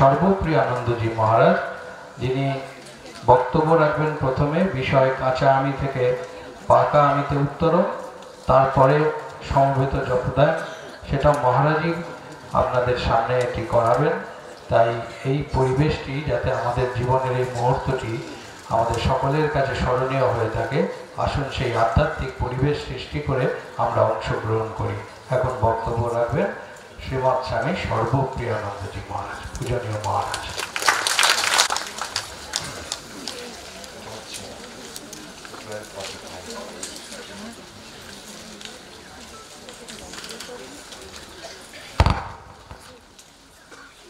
সর্বপ্রিয় আনন্দজি মহারাজ, যিনি বক্তব্য রাখবেন প্রথমে বিষয় কাঁচা আমি থেকে পাকা আমিতে উত্তরণ, তারপরে সমবেত যপদান, সেটা মহারাজই আপনাদের সামনে এটি করাবেন। তাই এই পরিবেশটি যাতে আমাদের জীবনের এই মুহূর্তটি আমাদের সকলের কাছে স্মরণীয় হয়ে থাকে, আসুন সেই আধ্যাত্মিক পরিবেশ সৃষ্টি করে আমরা অংশগ্রহণ করি। এখন বক্তব্য রাখবেন শ্রীমৎ স্বামী সর্বপ্রিয়ানন্দজি মহারাজ, পূজনীয় মহারাজ।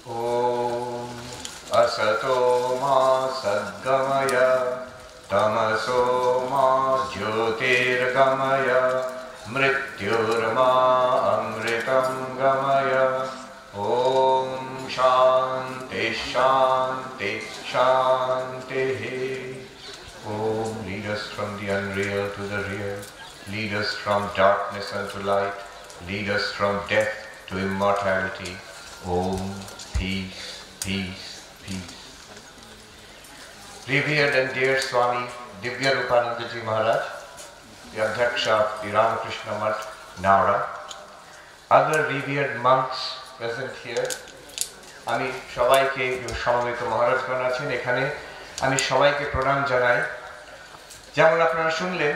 Om Asato Ma Sadgamaya Tamaso Ma Jyotirgamaya Mrityurma Amritam Gamaya. Om Shanti Shanti Shanti. Om, lead us from the unreal to the real, lead us from darkness unto light, lead us from death to immortality. Om, peace, peace, peace. Revered and dear Swami Divya Rupanandaji Maharaj, the Adhyaksha of the Ramakrishna Math, Nowra, other revered monks present here, আমি সবাইকে সমবেত মহারাজগণ আছেন এখানে, আমি সবাইকে প্রণাম জানাই। যেমন আপনারা শুনলেন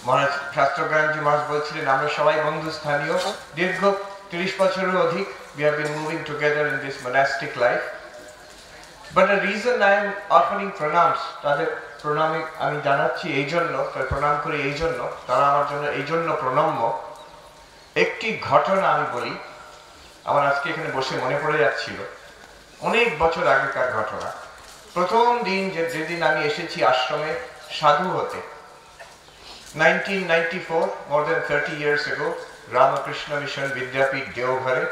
মহারাজ শাস্ত্রজ্ঞানজি মহারাজ বলছিলেন আমরা সবাই বন্ধু স্থানীয়, দীর্ঘ 30 বছরের অধিক we have been moving together in this monastic life. But the reason I am offering pranams, তাদের প্রণামে আমি জানাচ্ছি এই জন্য, প্রণাম করি এই জন্য, তারা আমার জন্য এই জন্য প্রণম্য। একটি ঘটনা আমি বলি, আমার আজকে এখানে বসে মনে পড়ে যাচ্ছিল, অনেক বছর আগেকার ঘটনা। প্রথম দিন যেদিন আমি এসেছি আশ্রমে সাধু হতে, 1994, more than 30 years ago, Ramakrishna mission বিদ্যাপীঠ দেওঘরে,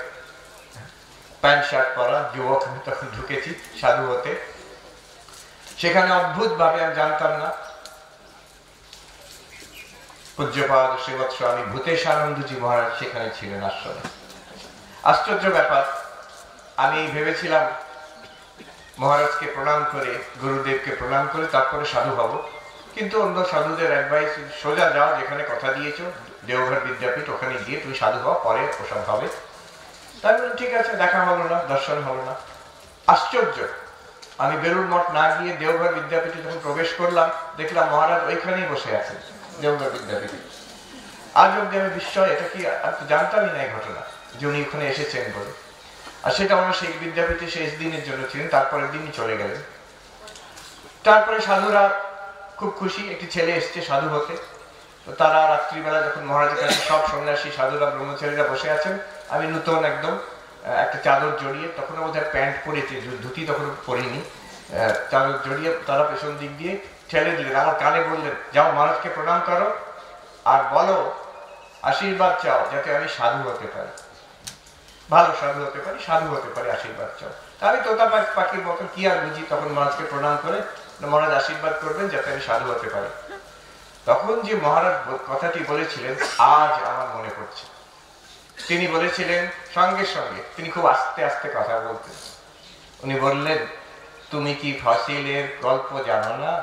প্যান্ট শার্ট পরা যুবক আমি তখন ঢুকেছি সাধু হতে। সেখানে অদ্ভুত ভাবে আমি জানতাম না পূজ্যপাদ শ্রীমৎ স্বামী ভূতেশানন্দজি মহারাজ সেখানে ছিলেন আশ্রমে। আশ্চর্য ব্যাপার, আমি ভেবেছিলাম মহারাজকে প্রণাম করে, গুরুদেবকে প্রণাম করে তারপরে সাধু হব, কিন্তু অন্য সাধুদের অ্যাডভাইস সোজা যাও যেখানে কথা দিয়েছো দেওঘর বিদ্যাপীঠ, ওখানে গিয়ে তুমি সাধু হও, পরে ওসব হবে। তাই বললাম ঠিক আছে, দেখা হলো না, দর্শন হলো না। আশ্চর্য, আমি বেলুড় মঠ না গিয়ে দেওঘর বিদ্যাপীঠে যখন প্রবেশ করলাম দেখলাম মহারাজ ওইখানেই বসে আছেন দেওঘর বিদ্যাপীঠে। আজ অব্দি আমি বিস্ময়, এটা কি জানতামই না এই ঘটনা যে উনি ওখানে এসেছেন বলে। আর সেটা আমার সেই বিদ্যাপীঠে শেষ দিনের জন্য ছিলেন, তারপরের দিনই চলে গেলেন। তারপরে সাধুরা খুব খুশি, একটি ছেলে এসছে সাধু হতে। তো তারা রাত্রিবেলা যখন মহারাজের কাছে সব সন্ন্যাসী সাধুরা ব্রহ্মচারীরা বসে আছেন, আমি নূতন একদম একটা চাদর জড়িয়ে, তখন বোধহয় প্যান্ট পরেছি, ধুতি তখন পরিনি, চাদর জড়িয়ে তারা পেছন দিক দিয়ে ঠেলে দিলেন, আমার কানে বললেন যাও মহারাজকে প্রণাম করো আর বলো আশীর্বাদ চাও যাতে আমি সাধু হতে পারি, ভালো সাধু হতে পারি, সাধু হতে পারি, আশীর্বাদ চাও। আমি তোতা পাখির মতো কি আর বুঝি, তখন মহারাজকে প্রণাম করে মহারাজ আশীর্বাদ করবেন যাতে আমি সাধু হতে পারি। তখন যে মহারাজ কথাটি বলেছিলেন আজ আমার মনে পড়ছে। তিনি বলেছিলেন সঙ্গে সঙ্গে, তিনি খুব আস্তে আস্তে কথা বলতেন, উনি বললেন তুমি কি ফসিলের গল্প জানো না?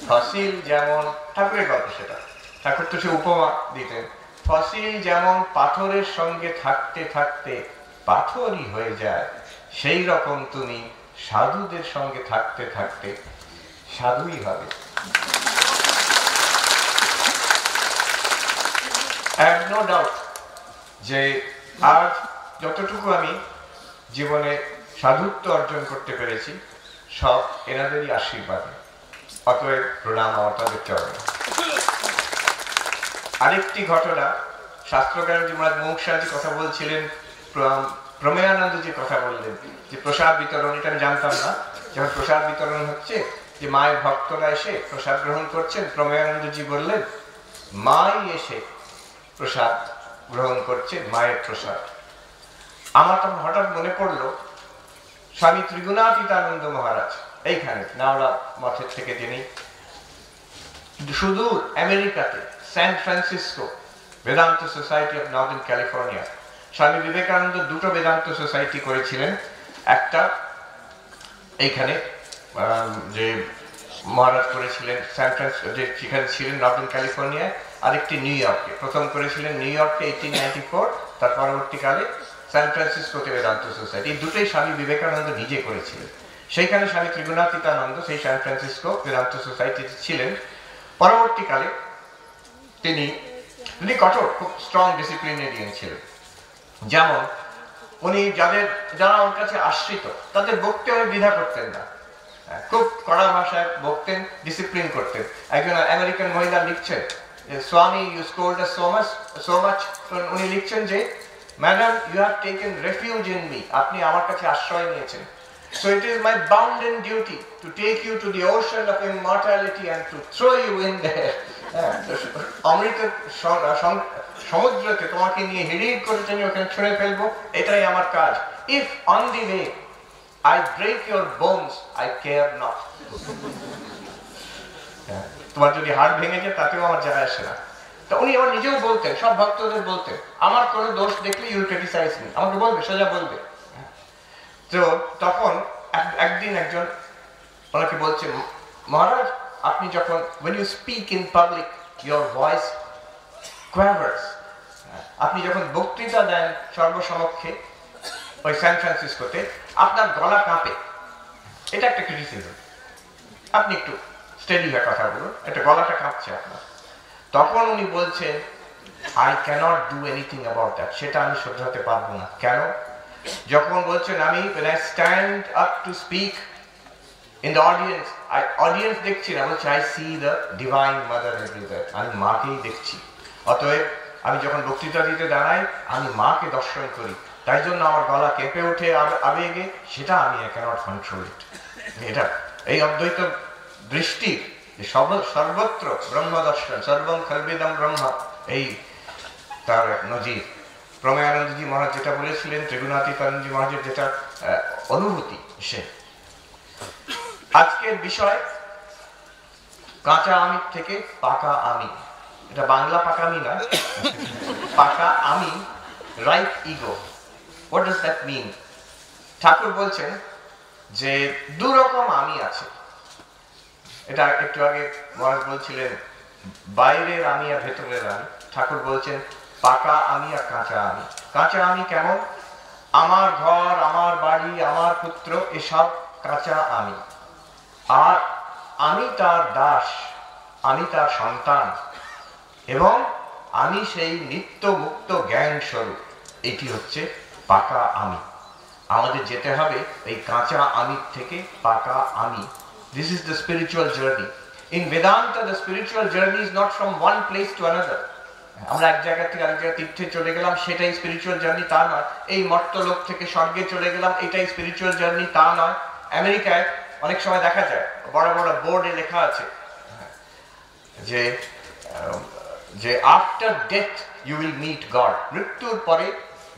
ফসিল যেমন, ঠাকুরের গল্প সেটা, ঠাকুর তো সে উপমা দিতেন, ফসিল যেমন পাথরের সঙ্গে থাকতে থাকতে পাথরই হয়ে যায়, সেই রকম তুমি সাধুদের সঙ্গে থাকতে থাকতে সাধুই হবে। I have no doubt যে আজ যতটুকু আমি জীবনে সাধুত্ব অর্জন করতে পেরেছি সব এনাদেরই আশীর্বাদে, অতএব প্রণাম আমার তাদের চরণে। আরেকটি ঘটনা, শাস্ত্রজ্ঞানজি মহারাজ মুমুক্ষুজি কথা বলছিলেন, প্রমেয়ানন্দজি কথা বললেন যে প্রসাদ বিতরণ, এটা আমি জানতাম না। যখন প্রসাদ বিতরণ হচ্ছে, যে মায়ের ভক্তরা এসে প্রসাদ গ্রহণ করছেন, প্রমেয়ানন্দজি বললেন মাই এসে প্রসাদ গ্রহণ করছে, মায়ের প্রসাদ। আমার তখন হঠাৎ মনে পড়লো স্বামী ত্রিগুণাতীতানন্দ মহারাজ এইখানে নাওড়া মঠের থেকে, যিনি সুদূর আমেরিকাতে San Francisco Vedanta society of Northern California, Swami Vivekananda দুটো বেদান্ত সোসাইটি করেছিলেন, একটা এইখানে যে মহারাজ করেছিলেন যে সেখানে ছিলেন নর্দার্ন ক্যালিফোর্নিয়ায়, আরেকটি নিউ ইয়র্কে। প্রথম করেছিলেন নিউ ইয়র্কে 1894, তার পরবর্তীকালে সান ফ্রান্সিসকোতে বেদান্ত সোসাইটি। এই দুটোই স্বামী বিবেকানন্দ নিজে করেছিলেন। সেইখানে স্বামী ত্রিগুণাতীতানন্দ সেই সান ফ্রান্সিসকো বেদান্ত সোসাইটিতে ছিলেন। পরবর্তীকালে তিনি কঠোর, খুব স্ট্রং ডিসিপ্লিনেরিয়ান ছিলেন। যেমন উনি যারা ওর কাছে আশ্রিত তাদের বকতে উনি দ্বিধা করতেন না, খুব কড়া ভাষায় বকতেন, ডিসিপ্লিন করতেন। একজন আমেরিকান মহিলা লিখছেন, স্বামী you scold us so much, উনি লিখছেন যে madam you have taken refuge in me, আপনি আমার কাছে আশ্রয় নিয়েছেন। So it is my bounden duty to take you to the ocean of immortality and to throw you in there. অমৃতের সমুদ্রতে তোমাকে নিয়ে হিড়ির করে টেনে ওখানে ছুঁড়ে ফেলবো, এটাই আমার কাজ। If on the way I break your bones, I care not. তোমার যদি হাড় ভেঙে যায় তাতেও আমার জায়গা আসে না। তো উনি আবার নিজেও বলতেন, সব ভক্তদের বলতেন, আমার কোনো দোষ দেখলে ইউ ক্রিটিসাইজ মি, আমাকে বলবে, সোজা বলবে। তো তখন একদিন একজন ওনাকে বলছে, মহারাজ আপনি যখন when you speak in public your voice quavers, আপনি যখন বক্তৃতা দেন সর্বসমক্ষে ওই সান ফ্রান্সিসকোতে, আপনার গলা কাঁপে, এটা একটা ক্রিটিসিজম, আপনি একটু স্টেডি হয়ে কথা বলুন, একটা গলাটা কাঁপছে আপনার। তখন উনি বলছেন I cannot do anything about that, সেটা আমি শোধরাতে পারবো না। কেন? যখন বলছেন আমি when I stand up to speak in the audience দেখছি না, বলছে I see the divine mother everywhere, আমি মাকেই দেখছি। অতএব আমি যখন বক্তৃতা দিতে দাঁড়াই আমি মাকে দর্শন করি, তাই জন্য আমার গলা কেঁপে ওঠে আবেগে, সেটা আমি I cannot control it। এটা এই অদ্বৈত দৃষ্টির যে সর্বত্র ব্রহ্ম দর্শন, সর্বং খলবিদম ব্রহ্ম, এই তার নজির। প্রমেয়ানন্দজি মহারাজ যেটা বলেছিলেন, ত্রিগুণাতীতানন্দজি মহারাজের যেটা অনুভূতি, সে আজকের বিষয় কাঁচা আমি থেকে পাকা আমি। এটা বাংলা পাকামি না, পাকা আমি, right ego. What does that mean? ঠাকুর বলছেন যে দু রকম আমি আছে। এটা একটু আগে মহারাজ বলছিলেন বাইরের আমি আর ভেতরের আমি। ঠাকুর বলছেন পাকা আমি আর কাঁচা আমি। কাঁচা আমি কেমন? আমার ঘর, আমার বাড়ি, আমার পুত্র, এসব কাঁচা আমি। আর আমি তার দাস, আমি তার সন্তান, এবং আমি সেই নিত্য মুক্ত জ্ঞান স্বরূপ, এটি হচ্ছে পাকা আমি। আমাদের যেতে হবে এই কাঁচা আমি থেকে পাকা আমি। This is the spiritual journey. In Vedanta, the spiritual journey is not from one place to another. আমরা এক জায়গা থেকে আরেক জায়গায় তীর্থে চলে গেলাম, সেটাই স্পিরিচুয়াল জার্নি, তা নয়। এই মর্তলোক থেকে স্বর্গে চলে গেলাম, এটাই স্পিরিচুয়াল জার্নি, তা নয়। আমেরিকায় অনেক সময় দেখা যায় বড় বড় বোর্ডে লেখা আছে যে after death you will meet god, মৃত্যুর পরে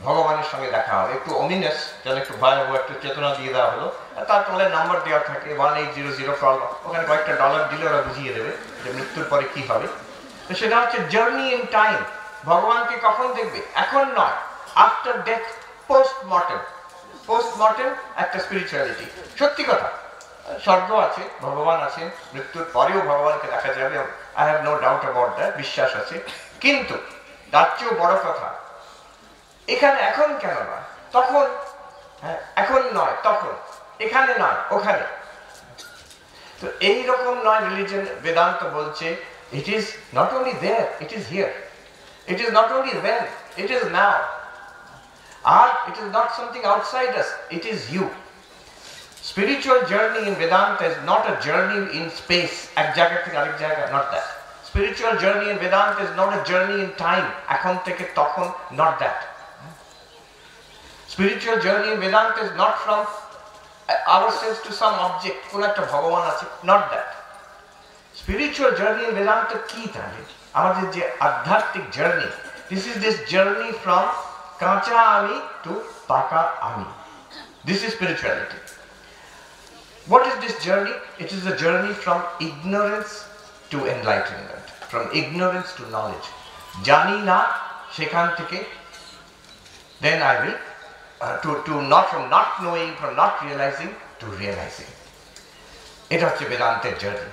ভগবানের সঙ্গে দেখা হবে। একটু অমিনাস, যেন একটু ভয়াবহ একটু চেতনা দিয়ে দেওয়া হলো। তার তলে নাম্বার দেওয়া থাকে 1800 কল, ওখানে কয়েকটা ডলার দিলে ওরা বুঝিয়ে দেবে যে মৃত্যুর পরে কি হবে। তো সেটা হচ্ছে জার্নি ইন টাইম। ভগবানকে কখন দেখবে? এখন নয়, আফটার ডেথ, পোস্টমর্টেম। পোস্টমর্টেম একটা স্পিরিচুয়ালিটি। সত্যি কথা, স্বর্গ আছে, ভগবান আছে, মৃত্যুর পরেও ভগবানকে দেখা যাবে, I have no doubt about that, বিশ্বাস আছে। কিন্তু তার চেয়েও বড় কথা, এখানে এখন কেন নয় তখন, এখন নয় তখন, এখানে নয় ওখানে। তো এইরকম নয় রিলিজিয়ন। বেদান্ত বলছে it is not only there, it is here. It is not only then, it is now. And it is not something outside us, it is you. Spiritual journey in Vedanta is not a journey in space, ek jagah theke arek jagah, not that. Spiritual journey in Vedanta is not a journey in time, ekhon theke tokhon, not that. Spiritual journey in Vedanta is not from ourselves to some object, kono ekta bhagavan ache, not that. Spiritual journey in Vedanta ki tale amader je adhyatmik journey, this journey from kacha ami to paka ami. This is spirituality. What is this journey? It is a journey from ignorance to enlightenment, from ignorance to knowledge. Jani na shekhan theke, then I will to not, from not knowing, from not realizing, two realising. এটা হচ্ছে বেদান্তের journey.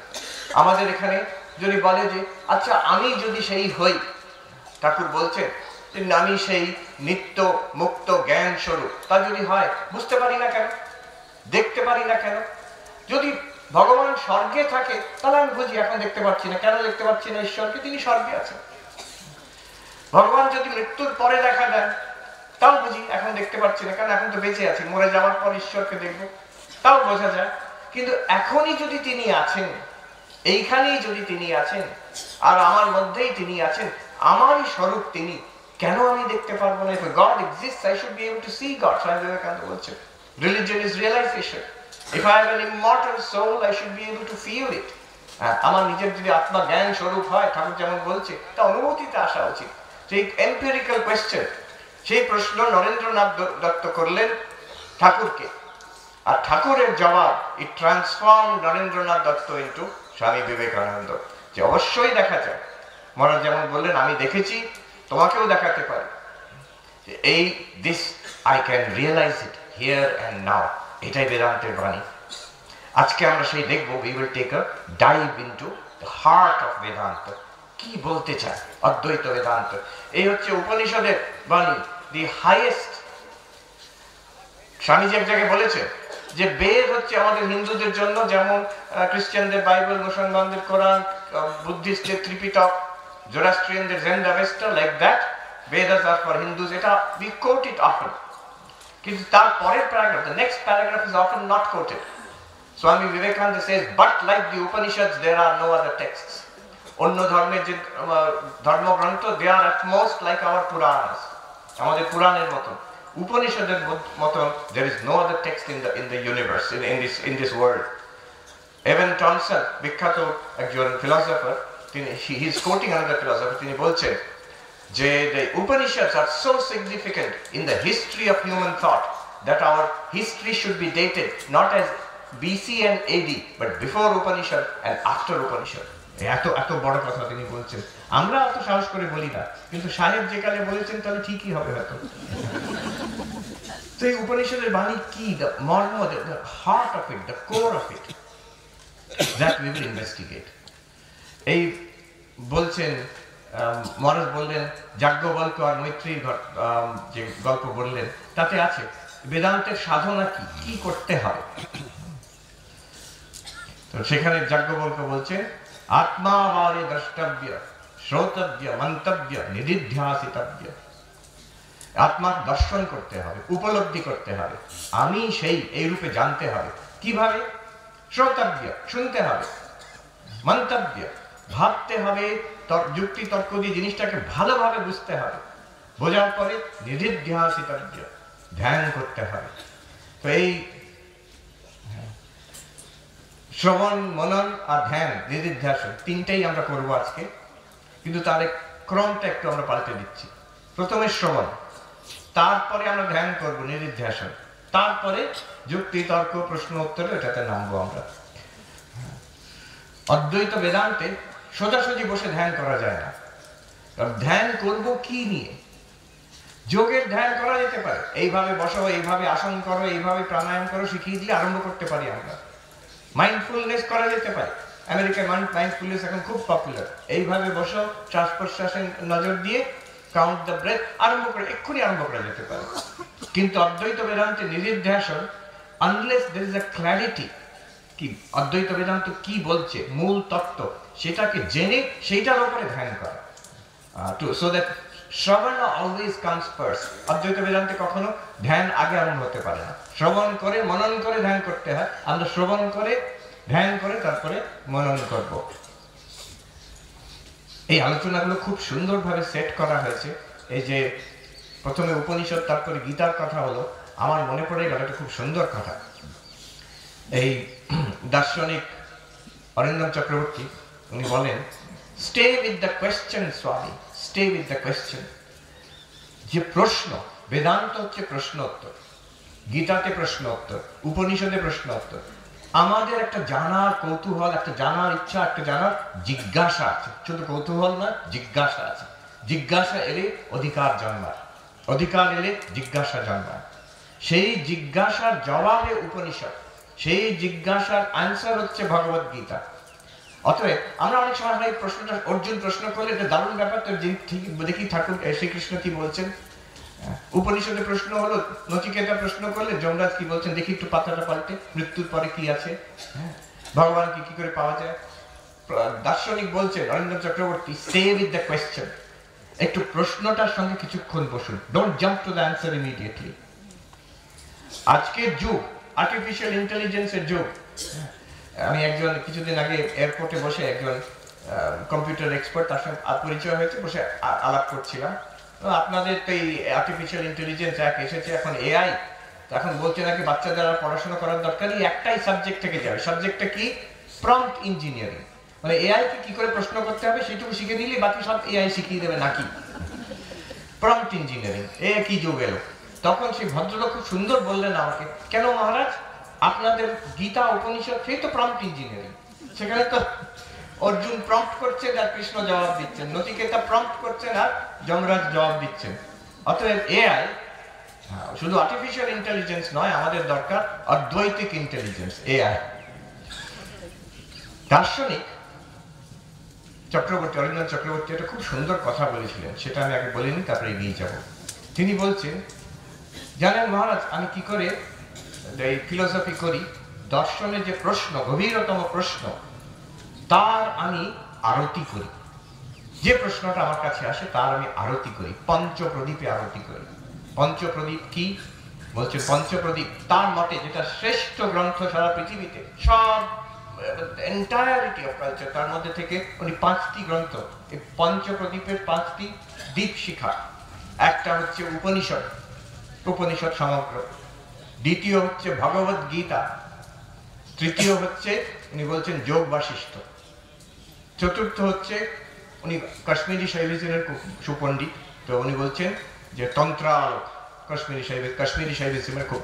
আমাদের এখানে যদি বলে যে আচ্ছা আমি যদি সেই হই, ঠাকুর বলছেন যে আমি সেই নিত্য মুক্ত জ্ঞান স্বরূপ, তা যদি হয় বুঝতে পারি না কেন, দেখতে পারি না কেন? যদি ভগবান স্বর্গে থাকে তাহলে আমি বুঝি এখন দেখতে পাচ্ছি না, কেন দেখতে পাচ্ছি না ঈশ্বরকে? তিনি স্বর্গে আছেন। ভগবান যদি মৃত্যুর পরে দেখা দেন তাও বুঝি এখন দেখতে পাচ্ছি না, কারণ এখন তো বেঁচে আছি, মরে যাওয়ার পর ঈশ্বরকে দেখবো, তাও বোঝা যায়। কিন্তু এখনই যদি তিনি আছেন, এইখানেই যদি তিনি আছেন, আর আমার মধ্যেই তিনি আছেন, আমারই স্বরূপ তিনি, কেন আমি দেখতে পারবো না? If God exists, I should be able to see God. Swami Vivekananda বলছেন religion is realization. If I have an immortal soul, I should be able to feel it. আমার নিজের যদি আত্মা জ্ঞান স্বরূপ হয়, ঠাকুর যেমন বলছে, তা অনুভূতিতে আসা উচিত। সেই এম্পিরিক্যাল কোয়েশ্চেন, সেই প্রশ্ন নরেন্দ্রনাথ দত্ত করলেন ঠাকুরকে, আর ঠাকুরের জবাব ইট ট্রান্সফর্ম নরেন্দ্রনাথ দত্ত ইন্টু স্বামী বিবেকানন্দ, যে অবশ্যই দেখা যায়। মহারাজ যেমন বললেন আমি দেখেছি, তোমাকেও দেখাতে পারি, এই this I can realise it here and now. এটাই বেদান্তের বাণী। আজকে আমরা সেই দেখবো, we will take a dive into the heart of Vedanta. কি বলতে চায় অদ্বৈত বেদান্ত? এই হচ্ছে উপনিষদের বাণী, দি হাইয়েস্ট। স্বামীজি এক জায়গায় বলেছে যে বেদ হচ্ছে আমাদের হিন্দুদের জন্য যেমন খ্রিস্টানদের বাইবেল, মুসলমানদের কোরআন, বুদ্ধিস্টদের Tripitaka, জোরাস্ট্রিয়ানদের জেন্ডাভেস্টা, like that Vedas R for Hindus. এটা উই কোট ইট অফেন, কিন্তু তার পরের paragraph, the next paragraph is often not coated. Swami Vivekananda Sage, but like the Upanishads there R no other টেক্সটস। অন্য ধর্মের যে ধর্মগ্রন্থ, দে আর at most like our Puranas, আমাদের পুরাণের মতো। উপনিষদের মতন there is no other text in the universe, in this world. Evan Thompson, বিখ্যাত একজন ফিলোসফার, তিনি he is quoting another philosopher, তিনি বলছেন যে the Upanishads are so significant in the history of human thought that our history should be dated not as BC and AD but before Upanishad and after Upanishad. এত এত বড় কথা তিনি বলছেন, আমরা অত সাহস করে বলি না, কিন্তু সাহেব যে কালে বলেছেন তাহলে ঠিকই হবে হয়তো। তো এই উপনিষদের বাণী কি, দ্য মর্ম, the heart of it, the core of it, that we will investigate. এই বলছেন মহারাজ বললেন যাজ্ঞবল্ক্য আর মৈত্রীর যে গল্প বললেন তাতে আছে বেদান্তের সাধনা কি, কি করতে হয়। তো সেখানে যাজ্ঞবল্ক্য বলছে আত্মাবারে দ্রষ্টব্য, শ্রোতব্য, মন্তব্য, নিদিধ্যাসিতব্য। আত্মার দর্শন করতে হবে, উপলব্ধি করতে হবে, আমি সেই এই রূপে জানতে হবে। কিভাবে? শ্রোতব্য, শুনতে হবে, মন্তব্য, ভাবতে হবে, যুক্তি তর্ক দিয়ে জিনিসটাকে ভালোভাবে বুঝতে হবে, বোঝার পরে নিদিধ্যাসিতব্য, ধ্যান করতে হবে। তো এই শ্রবণ, মনন আর ধ্যান, নিদিধ্যাসন, তিনটেই আমরা করবো আজকে, কিন্তু তার ক্রমটা একটু আমরা পাল্টে দিচ্ছি। প্রথমে শ্রবণ, তারপরে আমরা ধ্যান করবো, নিদিধ্যাসন, তারপরে যুক্তি তর্ক প্রশ্ন উত্তরে এটাতে নামবো আমরা। অদ্বৈত বেদান্তে সোজাসুজি বসে ধ্যান করা যায় না। ধ্যান করব কি নিয়ে? যোগের ধ্যান করা যেতে পারে, এইভাবে বসো, এইভাবে আসন করো, এইভাবে প্রাণায়াম করো, শিখিয়ে দিলে আরম্ভ করতে পারি আমরা। মাইন্ডফুলনেস করা যেতে পারে, আমেরিকায় মাইন্ডফুলনেস এখন খুব পপুলার। এইভাবে বসো, শ্বাস প্রশ্বাসে নজর দিয়ে কাউন্ট দ্য ব্রেথ, আরম্ভ করে এক্ষুনি আরম্ভ করা যেতে পারে। কিন্তু অদ্বৈত বেদান্তে নিদিধ্যাসন, unless there is a clarity, কি অদ্বৈত বেদান্ত কি বলছে, মূল তত্ত্ব, সেটাকে জেনে সেইটার উপরে ধ্যান করা, সো দ্যাট শ্রবণ অলওয়েজ কামস ফার্স্ট। অদ্বৈত বেদান্তে কখনো ধ্যান আগে আরম্ভ হতে পারে না, শ্রবণ করে মনন করে ধ্যান করতে হয়। আমরা শ্রবণ করে ধ্যান করে তারপরে মনন করব। এই আলোচনাগুলো খুব সুন্দরভাবে সেট করা হয়েছে। এই যে প্রথমে উপনিষদ, তারপরে গীতার কথা হলো, আমার মনে পড়ে গেল একটা খুব সুন্দর কথা। এই দার্শনিক অরিন্দম চক্রবর্তী উনি বলেন, স্টে উইথ দ্য কোয়েশ্চেন স্বামী, স্টে উইথ দ্য কোয়েশ্চেন। যে প্রশ্ন, বেদান্ত হচ্ছে প্রশ্ন উত্তর, গীতাতে প্রশ্ন উত্তর, উপনিষদে প্রশ্ন উত্তর। আমাদের একটা জানার কৌতূহল, একটা জানার ইচ্ছা, একটা জানার জিজ্ঞাসা আছে। শুধু কৌতূহল না, জিজ্ঞাসা আছে। জিজ্ঞাসা এলে অধিকার জন্মায়, অধিকার এলে জিজ্ঞাসা জন্মায়। সেই জিজ্ঞাসার জবাবে উপনিষদ, সেই জিজ্ঞাসার আনসার হচ্ছে ভগবত গীতা। অতএব আমরা অনেক সময় এই প্রশ্নটা অর্জুন প্রশ্ন করলে এটা দারুণ ব্যাপার, তো ঠিক দেখি ঠাকুর শ্রীকৃষ্ণ কি বলছেন। উপনিষদে প্রশ্ন হলো, নচিকেতা প্রশ্ন করলে যমরাজ কি বলছেন দেখি একটু পাতাটা পাল্টে, মৃত্যুর পরে কি আছে, ভগবানকে কি করে পাওয়া যায়। দার্শনিক বলছেন Arindam Chakraborty, stay with the question, একটু প্রশ্নটার সঙ্গে কিছুক্ষণ বসুন, don't jump to the answer immediately. আজকের যুগ আর্টিফিশিয়াল ইন্টেলিজেন্সের যুগ। আমি একজন কিছুদিন আগে এয়ারপোর্টে বসে একজন কম্পিউটার এক্সপার্ট, তার সঙ্গে পরিচয় হয়েছে, বসে আলাপ করছিলাম। আপনাদের তো এই আর্টিফিশিয়াল ইন্টেলিজেন্স এক এসেছে, এখন এআই, এখন বলছে নাকি বাচ্চাদের আর পড়াশোনা করার দরকার নেই, একটাই সাবজেক্ট থেকে যাবে। সাবজেক্টটা কি? Prompt engineering. মানে এআই কে কি করে প্রশ্ন করতে হবে সেটুকু শিখে দিলে বাকি সব এআই শিখিয়ে দেবে নাকি। প্রম্পট ইঞ্জিনিয়ারিং, এ কি যুগ এলো। তখন সেই ভদ্রলোক খুব সুন্দর বললেন আমাকে, কেন মহারাজ আপনাদের গীতা উপনিষদ সেই তো প্রম্পট ইঞ্জিনিয়ারিং, সেখানে তো অর্জুন প্রম্পট করছেন আর কৃষ্ণ জবাব দিচ্ছেন, নচিকেতা প্রম্পট করছেন আর যমরাজ জবাব দিচ্ছেন। অতএব এআই শুধু আর্টিফিশিয়াল ইন্টেলিজেন্স নয়, আমাদের দরকার অদ্বৈতিক ইন্টেলিজেন্স, এআই। দার্শনিক চক্রবর্তী, অরিন্দম চক্রবর্তী একটা খুব সুন্দর কথা বলেছিলেন, সেটা আমি আগে বলিনি, তারপরে এগিয়ে যাব। তিনি বলছেন, জানেন মহারাজ আমি কি করে এই ফিলোসফি করি, দর্শনের যে প্রশ্ন, গভীরতম প্রশ্ন, তার আমি আরতি করি। যে প্রশ্নটা আমার কাছে আসে তার আমি আরতি করি, পঞ্চপ্রদীপে আরতি করি। পঞ্চপ্রদীপ কি বলছেন? পঞ্চপ্রদীপ তার মতে যেটা শ্রেষ্ঠ গ্রন্থ সারা পৃথিবীতে, সব এন্টায়ারিটি অফ কালচার, তার মধ্যে থেকে উনি 5টি গ্রন্থ, এই পঞ্চপ্রদীপের 5টি দীপ শিখা। একটা হচ্ছে উপনিষদ, উপনিষদ সমগ্র, দ্বিতীয় হচ্ছে ভগবত গীতা, তৃতীয় হচ্ছে উনি বলছেন যোগ বাশিষ্ঠ, চতুর্থ হচ্ছে উনি কাশ্মীরি শৈবিজমের সুপণ্ডিত, তো উনি বলছেন যে তন্ত্রালোক, কাশ্মীরি শৈবিজমের খুব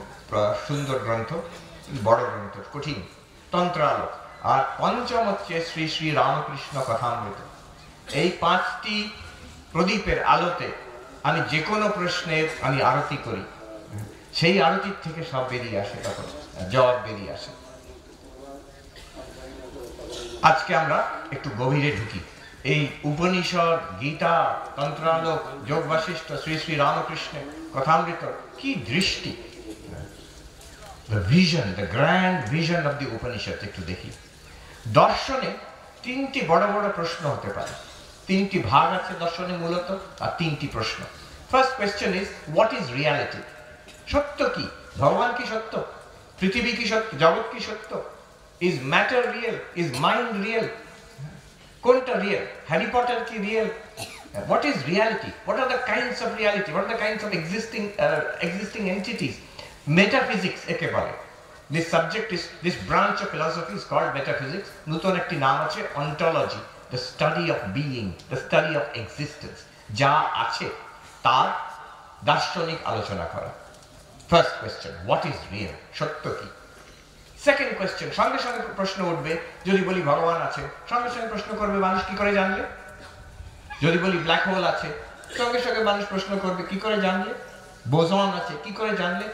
সুন্দর গ্রন্থ, বড় গ্রন্থ, কঠিন, তন্ত্রালোক। আর পঞ্চম হচ্ছে শ্রী শ্রী রামকৃষ্ণ কথামৃত। এই 5টি প্রদীপের আলোতে আমি যে কোনো প্রশ্নের আমি আরতি করি, সেই আরতির থেকে সব বেরিয়ে আসে, তখন জবাব বেরিয়ে আসে। আজকে আমরা একটু গভীরে ঢুকি। এই উপনিষদ, গীতা, তন্ত্রালোক, যোগ বাশিষ্ঠ, শ্রী শ্রী রামকৃষ্ণের কথামৃত, কি দৃষ্টি, the vision, the grand vision of the Upanishads একটু দেখি। দর্শনে 3টি বড় বড় প্রশ্ন হতে পারে, 3টি ভাগ আছে দর্শনে মূলত, আর 3টি প্রশ্ন। First question is what is reality? সত্য কি? ভগবান কি সত্য? পৃথিবী কি সত্য? জগৎ কি সত্য? Is matter real? Is mind real? কোনটা রিয়েল? হ্যারি পটার কি real? What is reality? What are the kinds of reality? What are the kinds of existing entities? Metaphysics একে বলে। This subject is, this branch of philosophy is called metaphysics. নতুন একটি নাম আছে ontology, the study of being, the study of existence, যা আছে তার দার্শনিক আলোচনা করা। First question, what is real? সত্য কি? সেকেন্ড কোয়েশ্চেন, সঙ্গে সঙ্গে প্রশ্ন উঠবে, যদি বলি ভগবান আছে, সঙ্গে সঙ্গে প্রশ্ন করবে মানুষ কি করে জানলে? যদি বলি ব্ল্যাক হোল আছে, সঙ্গে সঙ্গে মানুষ প্রশ্ন করবে কি করে জানলে? বোসন আছে, কি করে জানলে?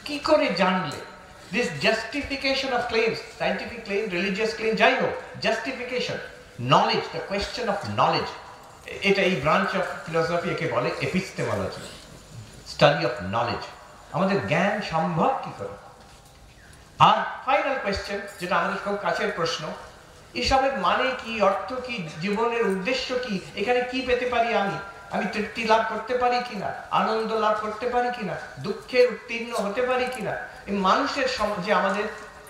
কি করে জানলে? This justification of claims, scientific claim, religious claim, যাই হোক, justification, knowledge, the question of knowledge, এটা এই ব্রাঞ্চ অফ ফিলোসফি একে বলে এপিস্টেমোলজি, স্টাডি অফ নলেজ। আমাদের জ্ঞান সম্ভব কি করে? আর ফাইনাল কোয়েশ্চেন, যেটা আমাদের খুব কাছের প্রশ্ন, এসবের মানে কি, অর্থ কি, জীবনের উদ্দেশ্য কি, এখানে কি পেতে পারি আমি তৃপ্তি লাভ করতে পারি কিনা, আনন্দ লাভ করতে পারি কিনা, দুঃখের উত্তীর্ণ হতে পারি কিনা, এই মানুষের যে আমাদের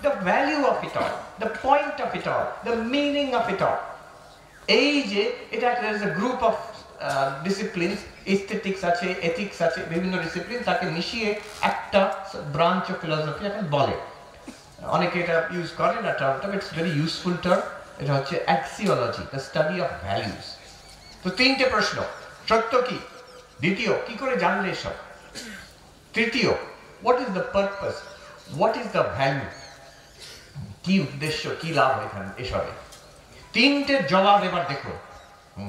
the value of it all, the point of it all, the meaning of it all, এই যে এটা there is a group of disciplines, aesthetics আছে, ethics আছে, বিভিন্ন ডিসিপ্লিন, তাকে মিশিয়ে একটা ব্রাঞ্চ অফ ফিলোসফি এখন বলে। অনেকে এটা ইউজ করে না টার্মটা, ইটস ভেরি ইউজফুল টার্ম। এটা হচ্ছে অ্যাক্সিওলজি, দ্য স্টাডি অফ ভ্যালুস। তো 3টে প্রশ্ন, সত্য কি? দ্বিতীয়, কি করে জানলে এসব? তৃতীয়, what is the purpose, what is the value, কি উদ্দেশ্য, কি লাভ এখানে এসবে? 3টের জবাব এবার দেখো।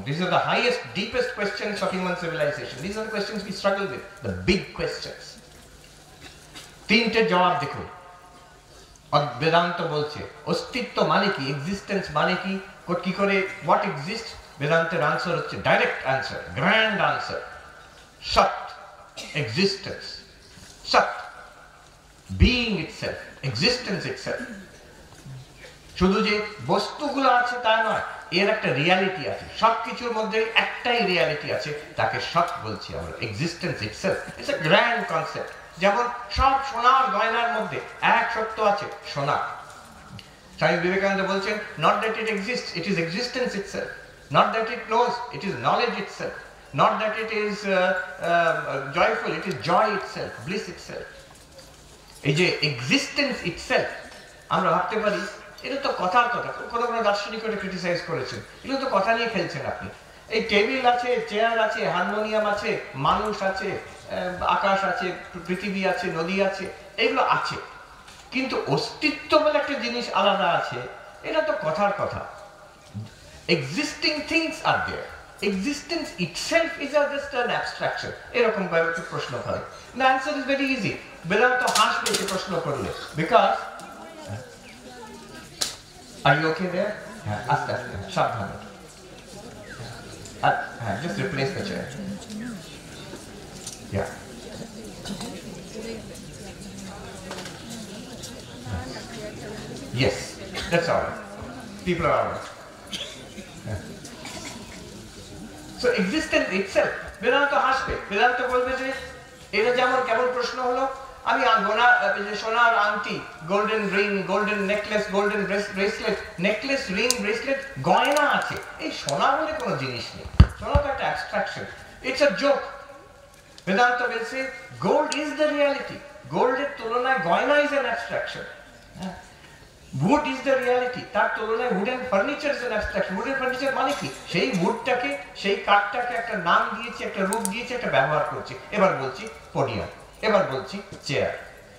These are the highest, deepest questions of human civilization. These are the questions we struggle with, the big questions. 3টের জবাব দেখো। বেদান্ত বলছে অস্তিত্ব মানে কি, এক্সিস্টেন্স মানে কি, কি করে, হোয়াট এক্সিস্ট? বেদান্তের আনসার হচ্ছে ডাইরেক্ট আনসার, গ্র্যান্ড আনসার, সৎ, এক্সিস্টেন্স, সৎ, বিইং ইটসেলফ, এক্সিস্টেন্স ইটসেলফ। শুধু যে বস্তুগুলো আছে তা নয়, এর একটা রিয়ালিটি আছে, সবকিছুর মধ্যে একটাই রিয়ালিটি আছে, তাকে সৎ বলছি আমরা, existence itself. It's a grand concept. যেমন সব সোনার গয়নার মধ্যে এক সত্য আছে, সোনা। স্বামী বিবেকানন্দ বলছেন, not that it exist, it is existence itself. Not that it nose, it is knowledge itself. Not that it is joyful, it is Joy itself, bliss itself. এই যে এক্সিস্টেন্স ইটসেলফ, আমরা ভাবতে পারি এটা তো কথার কথা, কোনো কোনো দার্শনিক করে ক্রিটিসাইজ করেছেন, এগুলো তো কথা নিয়ে খেলছেন আপনি। এই টেবিল আছে, চেয়ার আছে, হারমোনিয়াম আছে, মানুষ আছে, আকাশ আছে, পৃথিবী আছে, নদী আছে, এগুলো আছে, কিন্তু অস্তিত্ব বলে একটা জিনিস আলাদা আছে, এটা তো কথার কথা। Existing things are there, existence itself is just an abstraction. এরকম ভাবে একটু প্রশ্ন করে, the answer is very easy. Vedanta হাসবে এই প্রশ্ন করলে, because Are you okay there? Yeah, ask that. Shabdhan. Just replace the chair. Yeah. Yes, that's all right. People are all right. Yeah. So existence itself, Vedanta hasbe. Vedanta bolbe je এটা যেমন কেমন প্রশ্ন হলো, আমি সোনার আংটি, golden ring, golden necklace, golden bracelet, necklace, ring, bracelet, গয়না আছে, এই সোনা বলে কোনো জিনিস নেই। সোনা তো একটা abstraction, it's a joke. Vedanta বলছে গোল্ড ইজ দ্য রিয়ালিটি, গোল্ডের তুলনায় গয়না is an abstraction. Would is the reality, তার তুলনায় wooden furniture is an abstraction. Wooden furniture মানে কি? সেই উডটাকে, সেই কাঠটাকে একটা নাম দিয়েছে, একটা রূপ দিয়েছে, একটা ব্যবহার করছে। এবার বলছি পোডিয়াম, এবার বলছি চেয়ার,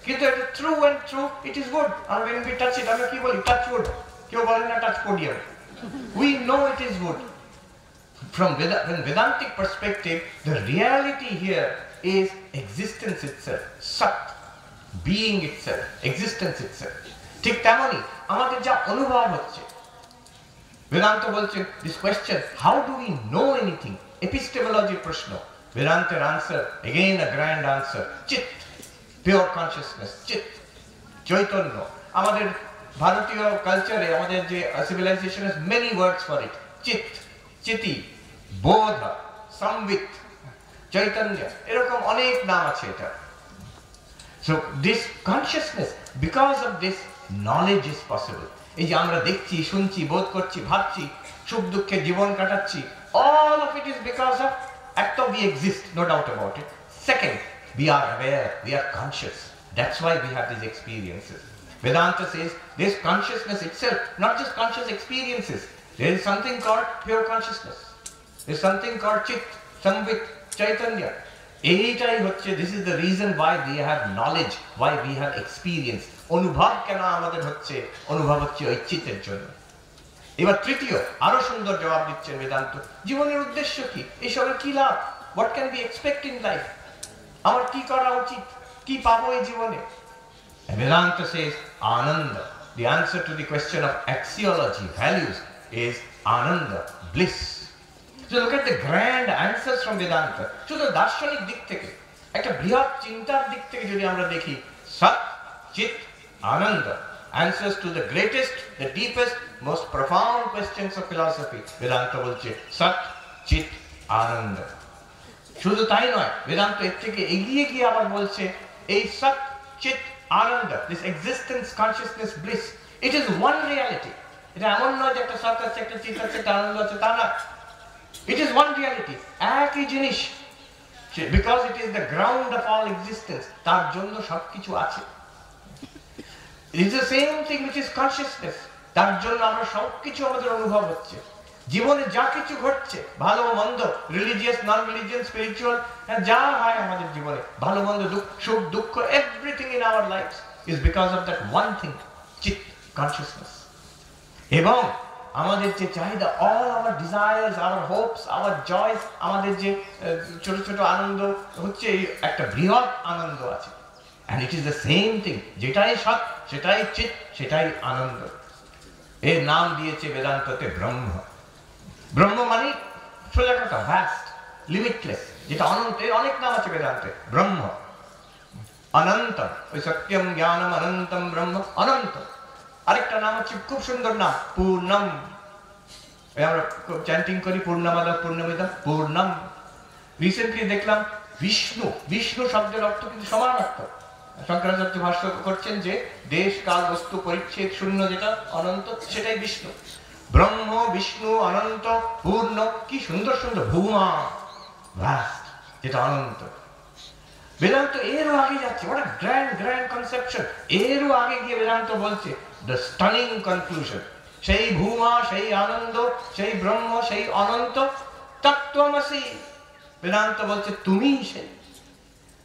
কিন্তু এটা true and true, it is would. আমরা when we touch it, আমরা কি বলি? Touch would. কেউ বলে না touch podium. We know it is wood. From Vedantic perspective, the reality here is existence itself, sat, being itself, existence itself. ঠিক তেমনি আমাদের যা অনুভব হচ্ছে, বেদান্ত বলছে this question, how do we know anything? Epistemology প্রশ্ন। Vedanta's answer, again a grand answer, chit, pure consciousness, chit, Chaitanya. আমাদের ভারতীয় কালচারে, আমাদের যে civilization has many words for it, chit, chiti, bodha, samvit, Chaitanya, এরকম অনেক নাম আছে এটা। So this consciousness, because of this, knowledge is possible. এই যে আমরা দেখছি, শুনছি, বোধ করছি, ভাবছি, সুখ দুঃখে জীবন কাটাচ্ছি, all of it is because of act of we exist, no doubt about it. Second, we are aware, we are conscious. That's why we have these experiences. Vedanta says this consciousness itself, not just conscious experiences. There is something called pure consciousness. There is something called chit, samvit, chaitanya. এইটাই হচ্ছে, this is the reason why we have knowledge, why we have experience. অনুভব কেন আমাদের হচ্ছে? অনুভব হচ্ছে ওই চিতের জন্য। এবার তৃতীয়, আরো সুন্দর জবাব দিচ্ছেন বেদান্ত, জীবনের উদ্দেশ্য কি? এসবের কি লাভ? What can we expect in life? আমার কি করা উচিত? কি পাবো এই জীবনে? Vedanta says Ananda. The answer to the question of axiology, values, is Ananda, bliss. So look at the grand answers from Vedanta. শুধু দার্শনিক দিক থেকে, একটা বৃহৎ চিন্তার দিক থেকে যদি আমরা দেখি, সৎ, চিত, আনন্দ, answers to the greatest, the deepest, most profound questions of philosophy. Vedanta বলছে সৎ, চিত, আনন্দ। শুধু তাই নয়, বেদান্ত এর থেকে এগিয়ে গিয়ে আবার বলছে এই সৎ, চিত, আনন্দ, this existence, consciousness, bliss, it is one reality. এটা এমন নয় যে একটা সৎ আছে, একটা চিত আছে, একটা আনন্দ আছে, তা না। It is one reality, একই জিনিস, because it is the ground of all existence, তার জন্য সবকিছু আছে। It is the same thing which is consciousness, তার জন্য আমরা সবকিছু আমাদের অনুভব হচ্ছে। জীবনে যা কিছু ঘটছে, ভালো মন্দ, রিলিজিয়াস, নন রিলিজিয়াস, স্পিরিচুয়াল, যা হয় আমাদের জীবনে, ভালো মন্দ, সুখ দুঃখ, everything in our lives is because of that one thing, চিত, কনসিয়াসনেস। এবং আমাদের যে চাহিদা, all our desires, hour Hopes, hour joys, আমাদের যে ছোট ছোট আনন্দ হচ্ছে, একটা বৃহৎ আনন্দ আছে। And it is the same thing, যেটাই সৎ, সেটাই চিৎ, সেটাই আনন্দ। এর নাম দিয়েছে বেদান্ততে ব্রহ্ম। ব্রহ্ম মানে সোজা কথা ভ্যাস্ট, লিমিটলেস, যেটা অনন্ত। এর অনেক নাম আছে বেদান্তে। ব্রহ্ম অনন্তম, ওই সত্যম জ্ঞানম অনন্তম ব্রহ্ম অনন্ত। আরেকটা নাম হচ্ছে খুব সুন্দর নাম, পূর্ণম। আমরা চ্যান্টিং করি পূর্ণমাদ পূর্ণমিদম পূর্ণম। রিসেন্টলি দেখলাম বিষ্ণু, বিষ্ণু শব্দের অর্থ কিন্তু সমান অর্থ। শঙ্করাচার্য ভাষ্য করছেন যে দেশ কাল বস্তু পরিচ্ছেদ শূন্য, যেটা অনন্ত, সেটাই বিষ্ণু। ব্রহ্ম, বিষ্ণু, অনন্ত, পূর্ণ, কি সুন্দর সুন্দর। ভূমা, ভাস্ট, যেটা অনন্ত। বেদান্ত এরও আগে যাচ্ছে। what a grand conception। এরও আগে গিয়ে বেদান্ত বলছে the stunning conclusion, সেই ভূমা, সেই আনন্দ, সেই ব্রহ্ম, সেই অনন্ত, তত্ত্বমসি। বেদান্ত বলছে তুমি সেই।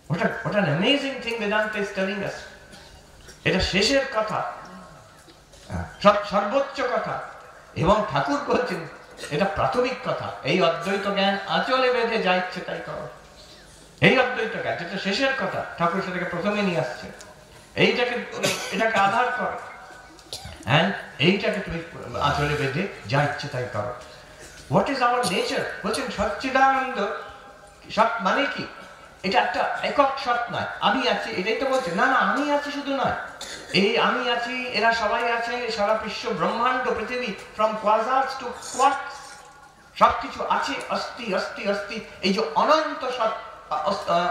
what an amazing thing Vedanta is telling us। এটা শেষের কথা, সর্বোচ্চ কথা। এবং ঠাকুর বলছেন এটা প্রাথমিক কথা। এই অদ্বৈত জ্ঞান আঁচলে বেঁধে যা ইচ্ছে তাই করো। এই অদ্বৈত জ্ঞান যেটা শেষের কথা, ঠাকুর সেটাকে প্রথমে নিয়ে আসছে। এটাকে আধার করো, and এইটাকে তুমি আঁচলে বেঁধে যা ইচ্ছে তাই করো। What is our nature? বলছেন সচ্চিদানন্দ সৎ মানে কি? এটা একটা একক সৎ নয়, আমি আছি এটাই তো বলছে। না না, আমি আছি শুধু নয়, এই আমি আছি, এরা সবাই আছেন, সারা বিশ্ব ব্রহ্মাণ্ড পৃথিবী, ফ্রম কোয়াজার্স টু কোয়ার্কস, সবকিছু আছে। অস্তি অস্তি অস্তি, এই যে অনন্ত সৎ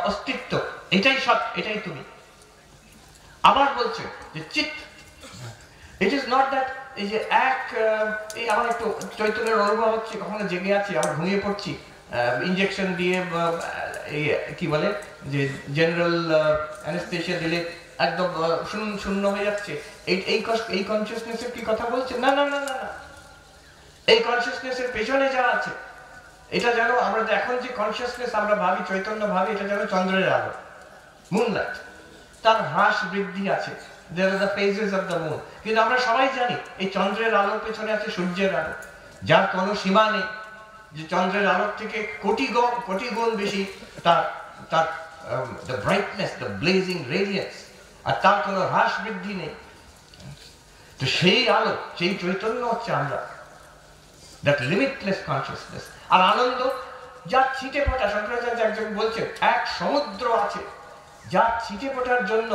অস্তিত্ব, এটাই সৎ, এটাই তুমি। আবার বলছে যে চিৎ, ইট ইজ নট দ্যাট এই যে এক, এই আমার একটু চৈতন্যের অনুভব হচ্ছে, কখনো জেগে আছি, আবার ঘুমিয়ে পড়ছি, ইনজেকশন দিয়ে কি বলে যে জেনারেল অ্যানেস্থেসিয়া দিলে একদম শূন্য হয়ে যাচ্ছে। এই কনসিয়াসনেসের কি কথা বলছে? না না না না না, এই কনসিয়াসনেসের পেছনে যা আছে, এটা যেন আমরা এখন যে কনসিয়াসনেস আমরা ভাবি, চৈতন্য ভাবি, এটা যেন চন্দ্রের আলো, মুনলাইট। তার হ্রাস বৃদ্ধি আছে, there are the phases of the moon। কিন্তু আমরা সবাই জানি এই চন্দ্রের আলোর পেছনে আছে সূর্যের আলো, যার কোনো সীমা নেই, যে চন্দ্রের আলোর থেকে কোটি গুণ বেশি তার the brightness, the blazing radiance, আর তার কোনো হ্রাস বৃদ্ধি নেই। তো সেই আলো, সেই চৈতন্য হচ্ছে আমরা, that limitless consciousness। আর আনন্দ যার ছিটে ফোটা, শঙ্করাচার্য একজন বলছেন এক সমুদ্র আছে, যার ছিটে ফোটার জন্য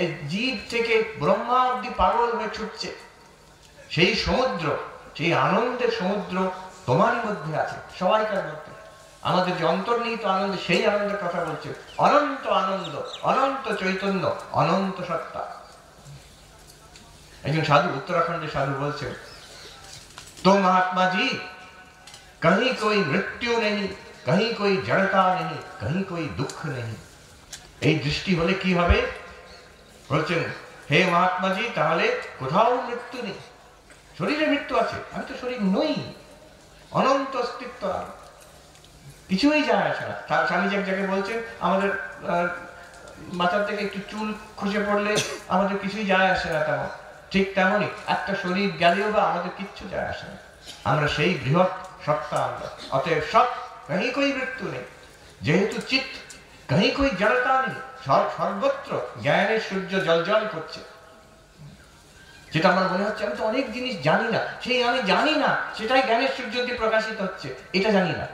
এই জীব থেকে ব্রহ্মা অব্দি পাগল হয়ে ছুটছে। সেই সমুদ্র, সেই আনন্দের সমুদ্র তোমারই মধ্যে আছে, সবাইকার মধ্যে। আমাদের যে অন্তর্নিহিত আনন্দ, সেই আনন্দের কথা বলছে। অনন্ত আনন্দ, অনন্ত চৈতন্য, অনন্ত সত্তা। একজন সাধু, উত্তরাখণ্ডের সাধু বলছেন, তো महात्मा जी कहीं कोई मृत्यु नहीं, कहीं कोई जड़ता नहीं, कहीं कोई दुख नहीं। এই দৃষ্টি হলে কি হবে? বলছেন, হে মহাত্মা জি, তাহলে কোথাও মৃত্যু নেই। শরীরে মৃত্যু আছে, আমি তো শরীর নই, অনন্ত অস্তিত্ব, আর কিছুই যায় আসে না। স্বামীজি এক জায়গায় বলছেন, আমাদের মাথার থেকে একটু চুল খসে পড়লে আমাদের কিছুই যায় আসে না, তেমন ঠিক তেমনই একটা শরীর গেলেও বা আমাদের কিচ্ছু যায় আসে না। আমরা সেই বৃহৎ সত্তা আমরা। অতএব সৎ, কাহি কই মৃত্যু নেই। যেহেতু চিৎ, কাহি কই জড়তা নেই, সর্বত্র জ্ঞানের সূর্য জল করছে। যেটা আমার মনে হচ্ছে আমি তো অনেক জিনিস জানি না, সেই আমি জানি না সেটাই জ্ঞানের সূর্য দিয়ে প্রকাশিত হচ্ছে, এটা জানি না।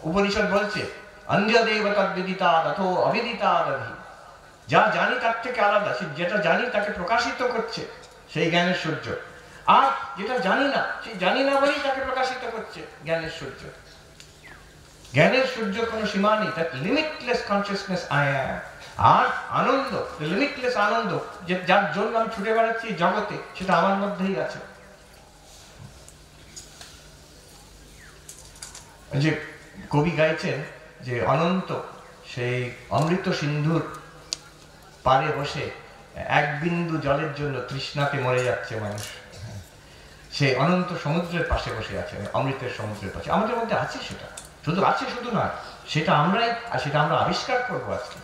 উপনিষদ বলছে অন্ধ্য দেবতা বিদিতা অথো অবিদিতা দধি, যা জানি তার থেকে আলাদা, যেটা জানি তাকে প্রকাশিত করছে সেই জ্ঞানের সূর্য। আর যেটা জানি না, সেই জানি না বলেই তাকে প্রকাশিত করছে জ্ঞানের সূর্য। জ্ঞানের সূর্য কোনো সীমা নেই, that limitless consciousness I am. R Ananda, limitless আনন্দ, যে যার জন্য আমি ছুটে বেড়াচ্ছি জগতে, সেটা আমার মধ্যেই আছে। যে কবি গাইছেন যে অনন্ত সেই অমৃত সিন্ধুর পারে বসে এক বিন্দু জলের জন্য তৃষ্ণাতে মরে যাচ্ছে মানুষ, সে অনন্ত সমুদ্রের পাশে বসে আছে, অমৃতের সমুদ্রের পাশে। আমাদের মধ্যে আছে সেটা, শুধু আছে শুধু নয়, সেটা আমরাই, আর সেটা আমরা আবিষ্কার করবো আজকে।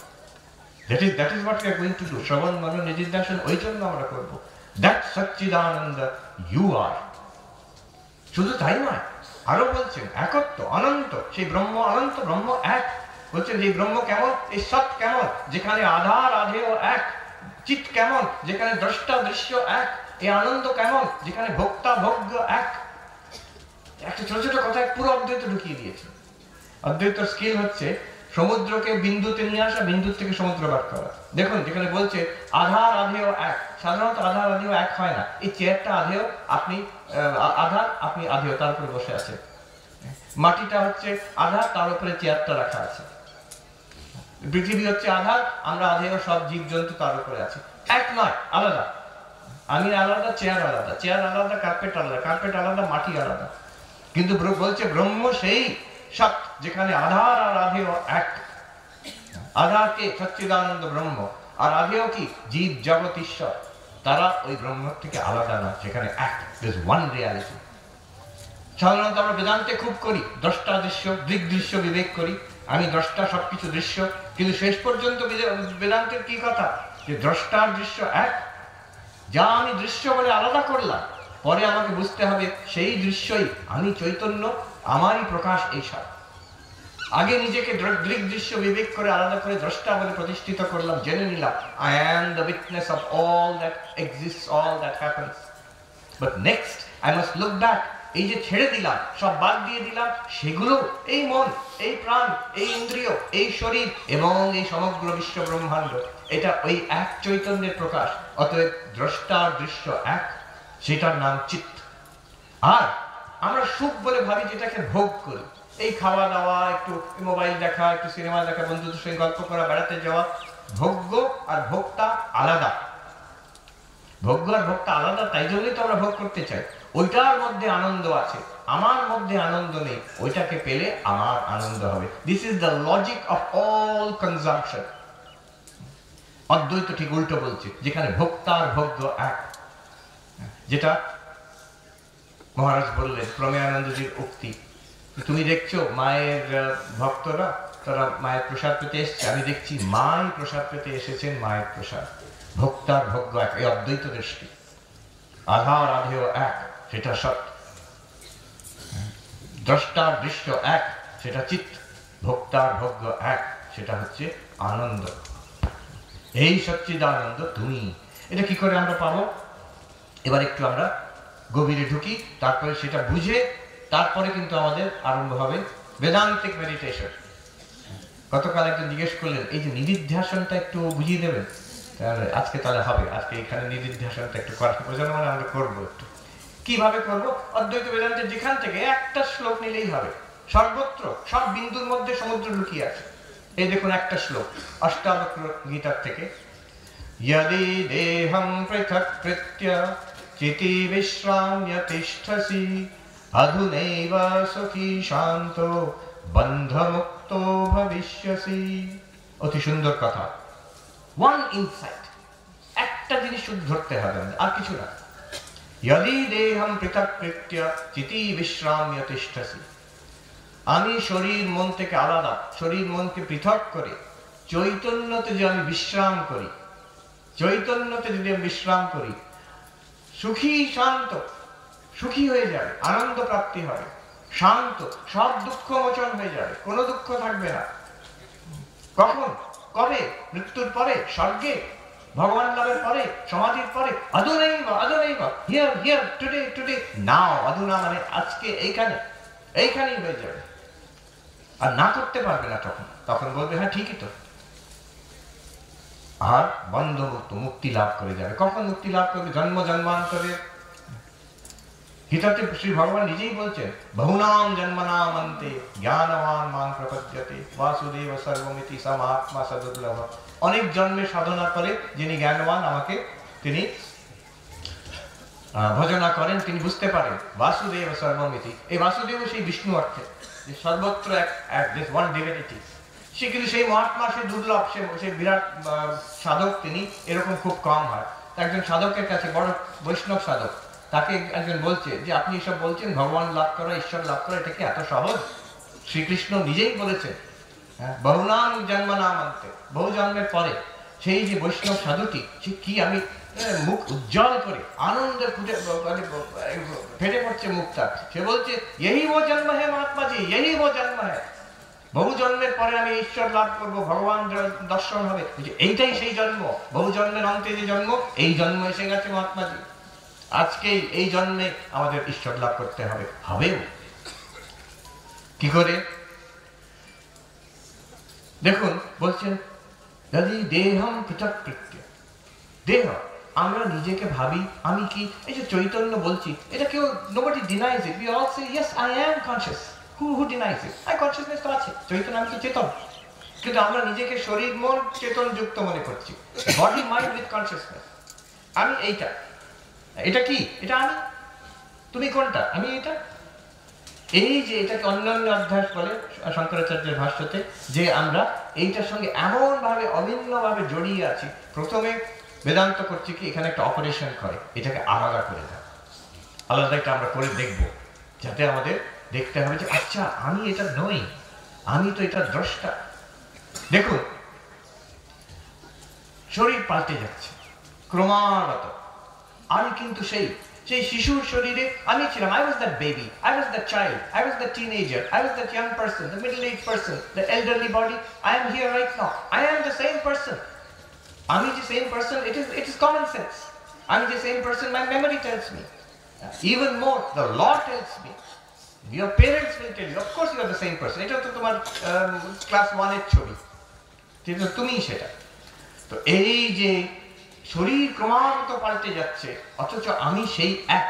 That is what we are going to do. শ্রবণ মনন নিধিধ্যাসন ওই জন্য আমরা করবো। That Sachchidananda you are। শুধু তাই নয়, আরো বলছেন একত্ব, অনন্ত, সেই ব্রহ্ম অনন্ত, ব্রহ্ম এক। বলছেন এই ব্রহ্ম কেমন, এই সৎ কেমন, যেখানে আধার আধেয় এক, চিৎ কেমন যেখানে দ্রষ্টা দৃশ্য এক, এই আনন্দ কেমন যেখানে ভোক্তা ভোগ্য এক। একটা ছোট ছোট কথায় পুরো অদ্বৈত ঢুকিয়ে দিয়েছে। অদ্বৈতর স্কিল হচ্ছে সমুদ্রকে বিন্দুতে নিয়ে আসা, বিন্দু থেকে সমুদ্র বার করা। দেখুন যেখানে বলছে আধার আধেয় এক, সাধারণত আধার আধেয় এক হয় না। এই চেয়ারটা আধেয়, আপনি আধার, আপনি আধেয়, তার উপরে বসে আছে। মাটিটা হচ্ছে আধার, তার উপরে চেয়ারটা রাখা আছে। পৃথিবী হচ্ছে আধার, আমরা আধেয়, সব জীবজন্তু তার উপরে আছে। এক নয়, আলাদা। আমি আলাদা, চেয়ার আলাদা, চেয়ার আলাদা, কার্পেট আলাদা, কার্পেট আলাদা, মাটি আলাদা। কিন্তু বলছে ব্রহ্ম সেই সৎ যেখানে আধার আর আধেয় এক। আধারকে সচ্চিদানন্দ ব্রহ্ম, আর আধেয় কি জীব জগৎ ঈশ্বর, তারা ওই ব্রহ্ম থেকে আলাদা না, সেখানে এক, ওয়ান রিয়ালিটি। সাধারণত আমরা বেদান্তে খুব করি দ্রষ্টা দৃশ্য, দৃগ্দৃশ্য বিবেক করি, আমি দ্রষ্টা, সবকিছু দৃশ্য। কিন্তু শেষ পর্যন্ত বেদান্তের কি কথা, যে দ্রষ্টার দৃশ্য এক, যা আমি দৃশ্য বলে আলাদা করলাম, পরে আমাকে বুঝতে হবে সেই দৃশ্যই আমি চৈতন্য, আমারই প্রকাশ এই সব। আগে নিজেকে দৃগ্দৃশ্য বিবেক করে আলাদা করে দ্রষ্টা বলে প্রতিষ্ঠিত করলাম, জেনে নিলাম I am the witness of all that exists, all that happens. But next I must look back. এই যে ছেড়ে দিলাম, সব বাদ দিয়ে দিলাম, সেগুলো এই মন, এই প্রাণ, এই ইন্দ্রিয়, এই শরীর এবং এই সমগ্র বিশ্ব ব্রহ্মাণ্ড, এটা ওই এক চৈতন্যের প্রকাশ। অতএব দ্রষ্টার দৃশ্য এক, সেটার নাম চিৎ। আর আমরা সুখ বলে ভাবি যেটাকে ভোগ করি, এই খাওয়া দাওয়া, একটু মোবাইল দেখা, একটু সিনেমা দেখা, বন্ধুদের সঙ্গে গল্প করা, বেড়াতে যাওয়া। ভোগ্য আর ভোক্তা আলাদা, ভোগ্য আর ভোক্তা আলাদা, তাই জন্যই তো আমরা ভোগ করতে চাই। ওইটার মধ্যে আনন্দ আছে, আমার মধ্যে আনন্দ নেই, ওইটাকে পেলে আমার আনন্দ হবে। This is the logic of all consumption. অদ্বৈত ঠিক উল্টো বলছে, যেখানে ভোক্তা আর ভোগ্য এক। যেটা মহারাজ বললেন প্রমেয়ানন্দজির উক্তি, তুমি দেখছো মায়ের ভক্তরা, তারা মায়ের প্রসাদ পেতে এসছে, আমি দেখছি মাই প্রসাদ পেতে এসেছেন, মায়ের প্রসাদ। ভোক্তার ভোগ্য এক, এই অদ্বৈত দৃষ্টি। আধার আধেয় এক, সেটা সৎ। দ্রষ্টার দৃশ্য এক, সেটা চিৎ। ভোক্তার ভোগ্য এক, সেটা হচ্ছে আনন্দ। এই সচ্চিদানন্দ তুমি। এটা কি করে আমরা পাবো? এবার একটু আমরা গভীরে ঢুকি, তারপরে সেটা বুঝে তারপরে কিন্তু আমাদের আরম্ভ হবে বেদান্তিক মেডিটেশন। গতকাল একজন জিজ্ঞেস করলেন, এই যে নিদিধ্যাসনটা একটু বুঝিয়ে দেবেন। আজকে তাহলে হবে, আজকে এখানে নিদিধ্যাসনটা একটু করার প্রয়োজন, মানে আমরা করবো। একটু কিভাবে করব? অদ্বৈত বেদান্তের যেখান থেকে একটা শ্লোক নিলেই হবে। সর্বত্র সব বিন্দুর মধ্যে সমুদ্র লুকিয়ে আছে। এই দেখুন একটা শ্লোক অষ্টাবক্র গীতার থেকে, यदि देहं पृथक् कृत्य चिति विश्राम्य तिष्ठसि अधुनैव सुखी शान्तो बन्धमुक्तो भविष्यसि। অতি সুন্দর কথা। ওয়ান ইনসাইট, একটা জিনিস শুধু ধরতে হবে, আর কিছু না। यदि देहं पृथक् कृत्य चिति विश्राम्य तिष्ठसि, আমি শরীর মন থেকে আলাদা, শরীর মনকে পৃথক করে চৈতন্যতে যে আমি বিশ্রাম করি, চৈতন্যতে যদি আমি বিশ্রাম করি, সুখী শান্ত, সুখী হয়ে যাবে, আনন্দ প্রাপ্তি হবে, শান্ত, সব দুঃখ মোচন হয়ে যাবে, কোনো দুঃখ থাকবে না। কখন? কবে? মৃত্যুর পরে, স্বর্গে, ভগবান লাভের পরে, সমাধির পরে। অধুনৈব অধুনৈব, হিয়ার হিয়ার, টুডে টুডে, নাও। অধুনা মানে আজকে, এইখানে, এইখানেই হয়ে যাবে। আর না করতে পারবে না তখন, তখন বলবে হ্যাঁ ঠিকই তো। আর বন্ধমুক্ত, মুক্তি লাভ করে যাবে। কখন মুক্তি লাভ করবে? জন্ম জন্মান্তরে। গীতাতে শ্রী ভগবান নিজেই বলছেন, বহুনাম জন্মনাম অন্তে জ্ঞানবান মাং প্রপদ্যতে বাসুদেব সর্বমিতি সমাত্মা সদুর্লভ। অনেক জন্মের সাধনার পরে যিনি জ্ঞানবান, আমাকে তিনি ভজনা করেন, তিনি বুঝতে পারেন বাসুদেব সর্বমিতি। এই বাসুদেব সেই বিষ্ণু অর্থে, যে সর্বত্র এক, দিস ওয়ান ডিভিনিটি। সে কিন্তু সেই মহাত্মা, সে দুর্লভ, সে বিরাট সাধক, তিনি এরকম খুব কম হয়। একজন সাধকের কাছে, বড় বৈষ্ণব সাধক, তাকে একজন বলছে যে আপনি এসব বলছেন ভগবান লাভ করা, ঈশ্বর লাভ করা, এটা কি এত সহজ? শ্রীকৃষ্ণ নিজেই বলেছেন, বহুনাম জন্মনাম অন্তে, বহু জন্মের পরে সেই যে বৈষ্ণব সাধুটি, সে কি, আমি মুখ উজ্জ্বল করে আনন্দে ফেটে পড়ছে মুখটা। সে বলছে, यही वो जन्म है महात्मा जी, यही वो जन्म है। বহু জন্মের পরে আমি ঈশ্বর লাভ করব, ভগবান দর্শন হবে, এইটাই সেই জন্ম। বহু জন্মের অন্তে যে জন্ম, এই জন্ম এসে গেছে মহাত্মাজি। আজকেই এই জন্মে আমাদের ঈশ্বর লাভ করতে হবে, হবেও। কি করে? দেখুন, বলছেন যদি দেহম পৃথক কৃত্য, দেহ, আমরা নিজেকে ভাবি আমি কি, এই যে চৈতন্য বলছি, এটা কেউ, nobody denies it, we all say yes I am conscious, who denies it? I consciousness তো আছে, চৈতন্য, আমি তো চেতন, কিন্তু আমরা নিজেকে শরীর মন চেতন যুক্ত মনে করছি, বডি মাইন্ড উইথ কনসিয়াসনেস। আমি এইটা, এটা কি, এটা আমি, তুমি কোনটা, আমি এটা। এই যে এটাকে অন্যান্য অধ্যায় বলে শঙ্করাচার্যের ভাষ্যতে, যে আমরা এইটার সঙ্গে এমন ভাবে অভিন্ন ভাবে জড়িয়ে আছি। প্রথমে বেদান্ত করছি কি, এখানে একটা অপারেশন করে, এটাকে আলাদা করে দেয়, আলাদা একটা আমরা করে দেখব, যাতে আমাদের দেখতে হবে যে আচ্ছা আমি এটা নই, আমি তো এটা দ্রষ্টা। দেখুন, শরীর পাল্টে যাচ্ছে ক্রমাগত। আমি কিন্তু সেই শিশুর শরীরে আমি ছিলাম, I was that baby, I was that child, I was that teenager, I was that young person, the middle-aged person, the elderly body. I am here right now, I am the same person. আমি যে same person, it is common sense. I'm the same person, my memory tells me. Even more, the law tells me. Your parents will tell you, of course you are the same person. এটা তো তোমার class 1 এর ছবি, কিন্তু তুমি সেটা। তো এই যে শরীর ক্রমাগত পাল্টে যাচ্ছে, অথচ আমি সেই এক।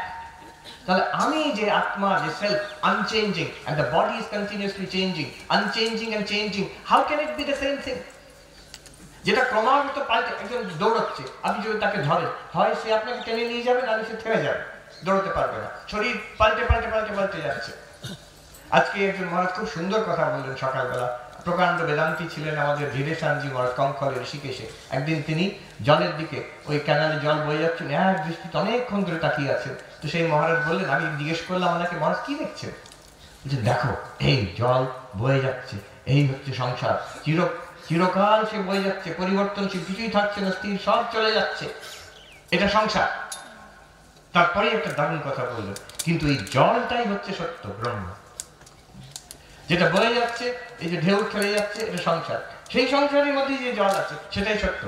তাহলে আমি যে আত্মা, যে self, আনচেঞ্জিং, and the body is continuously changing, unchanging and changing. How can it be the same thing? যেটা ক্রমাগত পাল্টে, একজন দৌড়চ্ছে, আপনি যদি তাকে ধরেন, হয় সে আপনাকে টেনে নিয়ে যাবে, নাহলে সে থেমে যাবে, দৌড়তে পারবে না। শরীর পাল্টে পাল্টে পাল্টে পাল্টে যাচ্ছে। আজকে একজন মহারাজ খুব সুন্দর কথা বললেন সকালবেলা। প্রকাণ্ড বেদান্তি ছিলেন আমাদের ধীরেশানজি মহারাজ, কঙ্কলে ঋষিকেশে। একদিন তিনি জলের দিকে, ওই ক্যানালে জল বয়ে যাচ্ছেন, এক দৃষ্টিতে অনেকক্ষণ ধরে তাকিয়ে আছেন। তো সেই মহারাজ বললেন, আমি জিজ্ঞেস করলাম ওনাকে, মহারাজ কি দেখছেন? যে দেখো, এই জল বয়ে যাচ্ছে, এই হচ্ছে সংসার, চিরকাল সে বয়ে যাচ্ছে, পরিবর্তনশীল, কিছুই থাকছে না, স্থির, সব চলে যাচ্ছে, এটা সংসার। তারপরে একটা দারুণ কথা বললেন, কিন্তু এই জলটাই হচ্ছে সত্য, ব্রহ্ম। যেটা বয়ে যাচ্ছে, এই যে ঢেউ খেলে যাচ্ছে, এটা সংসার। সেই সংসারের মধ্যে যে জল আছে, সেটাই সত্য,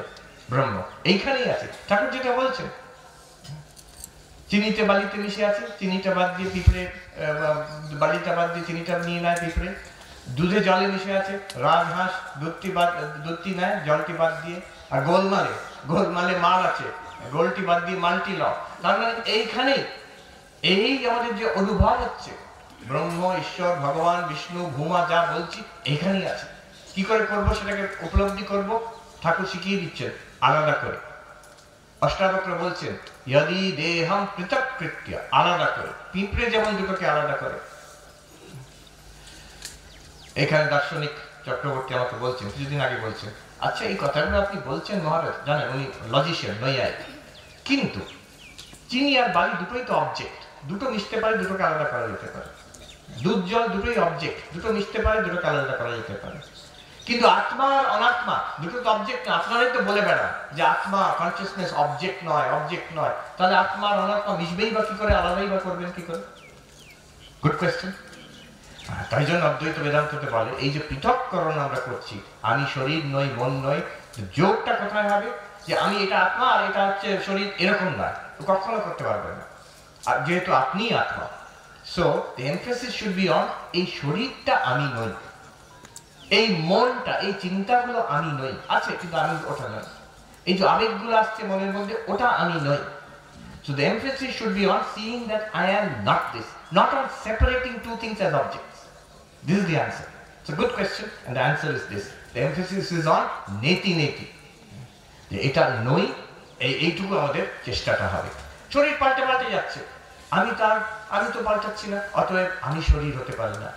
ব্রহ্ম, এইখানেই আছে। ঠাকুর যেটা বলছেন, চিনিতে বালিতে মিশে আছে, চিনিটা বাদ দিয়ে পিঁপড়ে, বালিটা বাদ দিয়ে চিনিটা নিয়ে নেয় পিঁপড়ে। দুধে জলে মিশে আছে, রাজহাঁস দুধটি নেয় জলটি বাদ দিয়ে। আর গোলমালে মাল আছে, গোলটি বাদ দিয়ে মালটি ল। তার মানে এইখানেই এই আমাদের যে অনুভব হচ্ছে, ব্রহ্ম, ঈশ্বর, ভগবান, বিষ্ণু, ভূমা, যা বলছি এখানেই আছে। কি করে করব সেটাকে উপলব্ধি করব? ঠাকুর শিখিয়ে দিচ্ছেন আলাদা করে। অষ্টাবক্র বলছেন, यदि देहम पृथक कृत्य, আলাদা করে। পিঁপড়ে যেমন দুটোকে আলাদা করে। এখানে দার্শনিক চক্রবর্তী আমাকে বলছেন, কিছুদিন আগে বলছেন, আচ্ছা এই কথাগুলো আপনি বলছেন মহারাজ, জানেন উনি লজিশিয়ান, নৈয়ায়িক, কিন্তু চিনি আর বালি দুটোই তো অবজেক্ট, দুটো মিশতে পারে, দুটোকে আলাদা করা যেতে পারে। দুধ জল দুটোই অবজেক্ট, দুটো মিশতে পারে, দুটোকে আলাদা করা যেতে পারে। কিন্তু আত্মা আর অনাত্মা দুটো তো অবজেক্ট না। আপনারাই তো বলে বেড়ান যে আত্মা, কনসিয়াসনেস অবজেক্ট নয়, অবজেক্ট নয়। তাহলে আত্মা আর অনাত্মা মিশবেই বা কি করে, আলাদাই বা করবেন কি করে? Good question. তাই জন্য অদ্বৈত বেদান্ততে বলে, এই যে পৃথককরণ আমরা করছি, আমি শরীর নই, মন নই, যোগটা কোথায় হবে? যে আমি এটা আত্মা আর এটা হচ্ছে শরীর, এরকম নয়, কখনো করতে পারবে না। আর যেহেতু আপনি আত্মা, so the emphasis should be on এই শরীরটা আমি নই, এই মনটা, এই চিন্তাগুলো আমি নই, আছে কিন্তু আমি ওটা নই। এই যে আবেগগুলো আসছে মনের মধ্যে, ওটা আমি নই। So the emphasis should be on seeing that I am not this, not on separating two things as objects. This is the answer. It's a good question, and the answer is this. The emphasis is on neti neti. যে এটা নই, এইটুকু আমাদের চেষ্টাটা হবে। শরীর পাল্টে পাল্টে যাচ্ছে, আমি তো পাল্টাচ্ছি না, অতএব আমি শরীর হতে পারি না।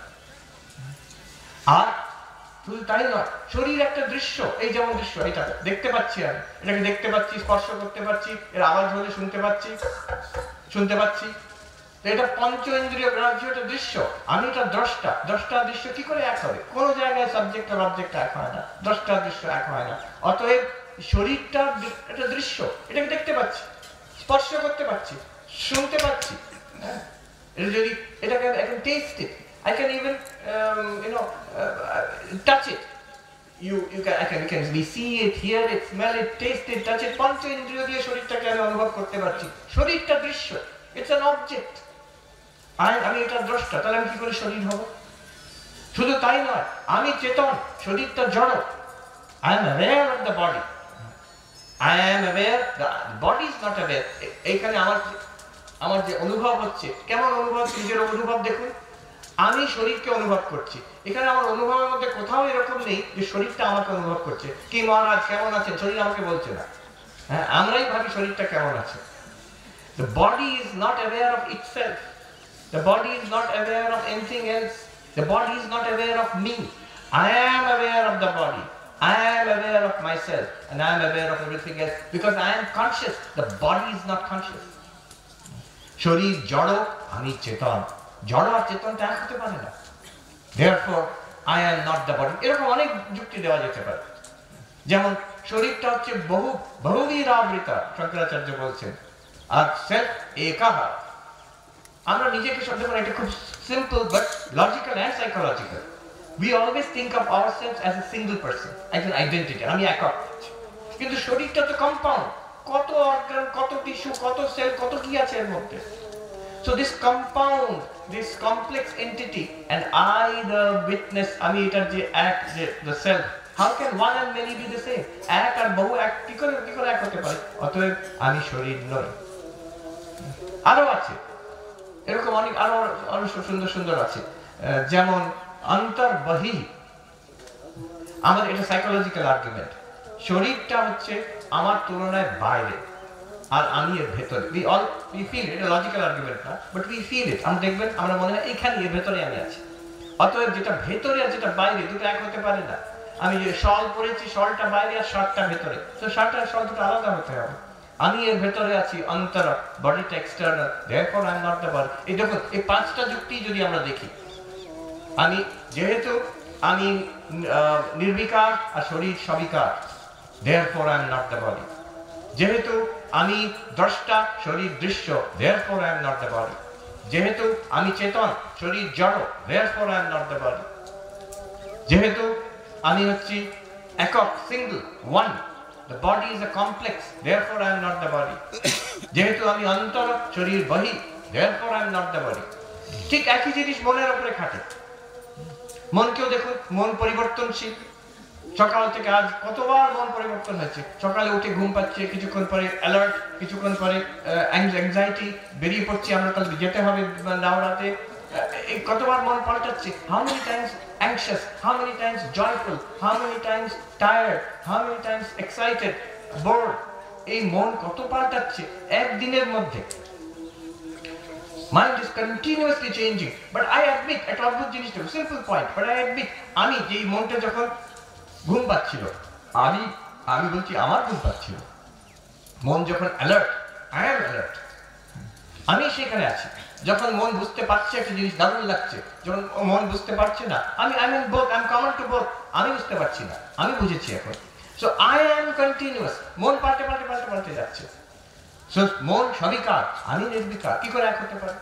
আর শুধু তাই নয়, শরীর একটা দৃশ্য, এই যেমন দৃশ্য, এটা দেখতে পাচ্ছি, আমি এটাকে দেখতে পাচ্ছি, স্পর্শ করতে পারছি, এর আওয়াজ হলে শুনতে পাচ্ছি। তো এটা পঞ্চ ইন্দ্রিয় গ্রাহ্য একটা দৃশ্য, আমি এটা দ্রষ্টা। দ্রষ্টা দৃশ্য কি করে এক হবে? কোনো জায়গায় সাবজেক্ট আর অবজেক্ট এক হয় না, দ্রষ্টা দৃশ্য এক হয় না। অতএব শরীরটা একটা দৃশ্য, এটাকে দেখতে পাচ্ছি, স্পর্শ করতে পারছি, শুনতে পাচ্ছি। এটা যদি এটাকে এখন test it, I can even touch it. We can see it, hear it, smell it, taste it, touch it. পঞ্চ ইন্দ্রিয় দিয়ে শরীরটাকে আমি অনুভব করতে পারছি। শরীরটা দৃশ্য, it's an object. আমি এটা দ্রষ্টা, তাহলে আমি কি করে শরীর হব? শুধু তাই নয়, আমি চেতন, শরীরটা জড়। I am aware of the body. I am aware, the body is not aware. এইখানে আমার যে অনুভব হচ্ছে, কেমন অনুভব হচ্ছে নিজের অনুভব দেখুন। আমি শরীরকে অনুভব করছি, এখানে আমার অনুভবের মধ্যে কোথাও এরকম নেই যে শরীরটা আমাকে অনুভব করছে। কি মহারাজ কেমন আছেন, শরীর আমাকে বলছে না। হ্যাঁ, আমরাই ভাবি শরীরটা কেমন আছে। The body is not aware of itself. The body is not aware of anything else. The body is not aware of me. I am aware of the body. I am aware of myself and I am aware of everything else because I am conscious. The body is not conscious. শরীর জড়, আমি চেতন। জড় আর চেতনটা এক হতে পারে না। Therefore I am not the body. এরকম অনেক যুক্তি দেওয়া যেতে পারে। যেমন শরীরটা হচ্ছে বহুবীর আবৃতা, শঙ্করাচার্য বলছেন, আর সেলফ একাহ। আমরা নিজেকে শব্দ করে, এটা খুব simple but logical and psychological. We always think of ourselves as a single person, as an identity. আমি একক। কিন্তু শরীরটা তো কম্পাউন্ড, কত অর্গান, কত টিস্যু, কত সেল, কত কি আছে এর মধ্যে। So this compound, this complex entity, and I the witness, আমি এটার যে এক, যে the self, how can one and many be the same? এক আর বহু এক কি করে এক হতে পারে? অতএব আমি শরীর নই। আরো আছে এরকম আরো সুন্দর সুন্দর আছে, যেমন অন্তর্বহি। আমাদের এটা সাইকোলজিক্যাল আর্গুমেন্ট। শরীরটা হচ্ছে আমার তুলনায় বাইরে আর আমি এর ভেতরে। we feel এটা লজিক্যাল আর্গুমেন্ট না, বাট we feel it। আমরা দেখবেন, আমরা মনে হয় এইখানে এর ভেতরে আমি আছি। অতএব যেটা ভেতরে আর যেটা বাইরে দুটো এক হতে পারে না। আমি যে শল পরেছি, শলটা বাইরে আর শার্টটা ভেতরে, তো শার্ট আর শল দুটো আলাদা হতে হবে। আমি এর ভেতরে আছি, অন্তর, বডিটা external, therefore I am not the body। এই দেখুন, এই পাঁচটা যুক্তি যদি আমরা দেখি, যেহেতু আমি নির্বিকার আর শরীর সবিকার, therefore I am not the body। যেহেতু আমি দ্রষ্টা, শরীর দৃশ্য, therefore I am not the body। যেহেতু আমি চেতন, শরীর জড়, therefore I am not the body। যেহেতু আমি হচ্ছি একক, single, one, the body is a complex, therefore I am not the body। যেহেতু আমি অন্তর, শরীর বহি, therefore I am not the body। ঠিক একই জিনিস মনের উপরে খাটে। মনকেও দেখুন, মন পরিবর্তনশীল। সকাল থেকে আজ কতবার মন পরিবর্তন হয়েছে। সকালে উঠে ঘুম পাচ্ছে, কিছুক্ষণ পরে অ্যালার্ট, কিছুক্ষণ পরে অ্যাংজাইটি, বেরিয়ে পড়ছি আমরা কাল যেতে হবে নাওরাতে। কতবার মন পাল্টাচ্ছে। How many Times anxious, how many times joyful, how many times tired, how many times excited, bored। এই মন কত পাল্টাচ্ছে একদিনের মধ্যে। Mind is continuously changing, but I admit, একটা অদ্ভুত জিনিস, simple point, but I admit, আমি যেই মনটা যখন ঘুম পাচ্ছিল, আমি বলছি আমার ঘুম পাচ্ছিল। মন যখন alert, I am alert, আমি সেখানে আছি। যখন মন বুঝতে পারছে একটা জিনিস দারুণ লাগছে, যখন মন বুঝতে পারছে না, আমি both, I'm common to both। আমি বুঝতে পারছি না, আমি বুঝেছি এখন। So I am continuous, মন পাল্টে যাচ্ছে। So মন সবিকার, আমি নির্বিকার, কি করে এক হতে পারে?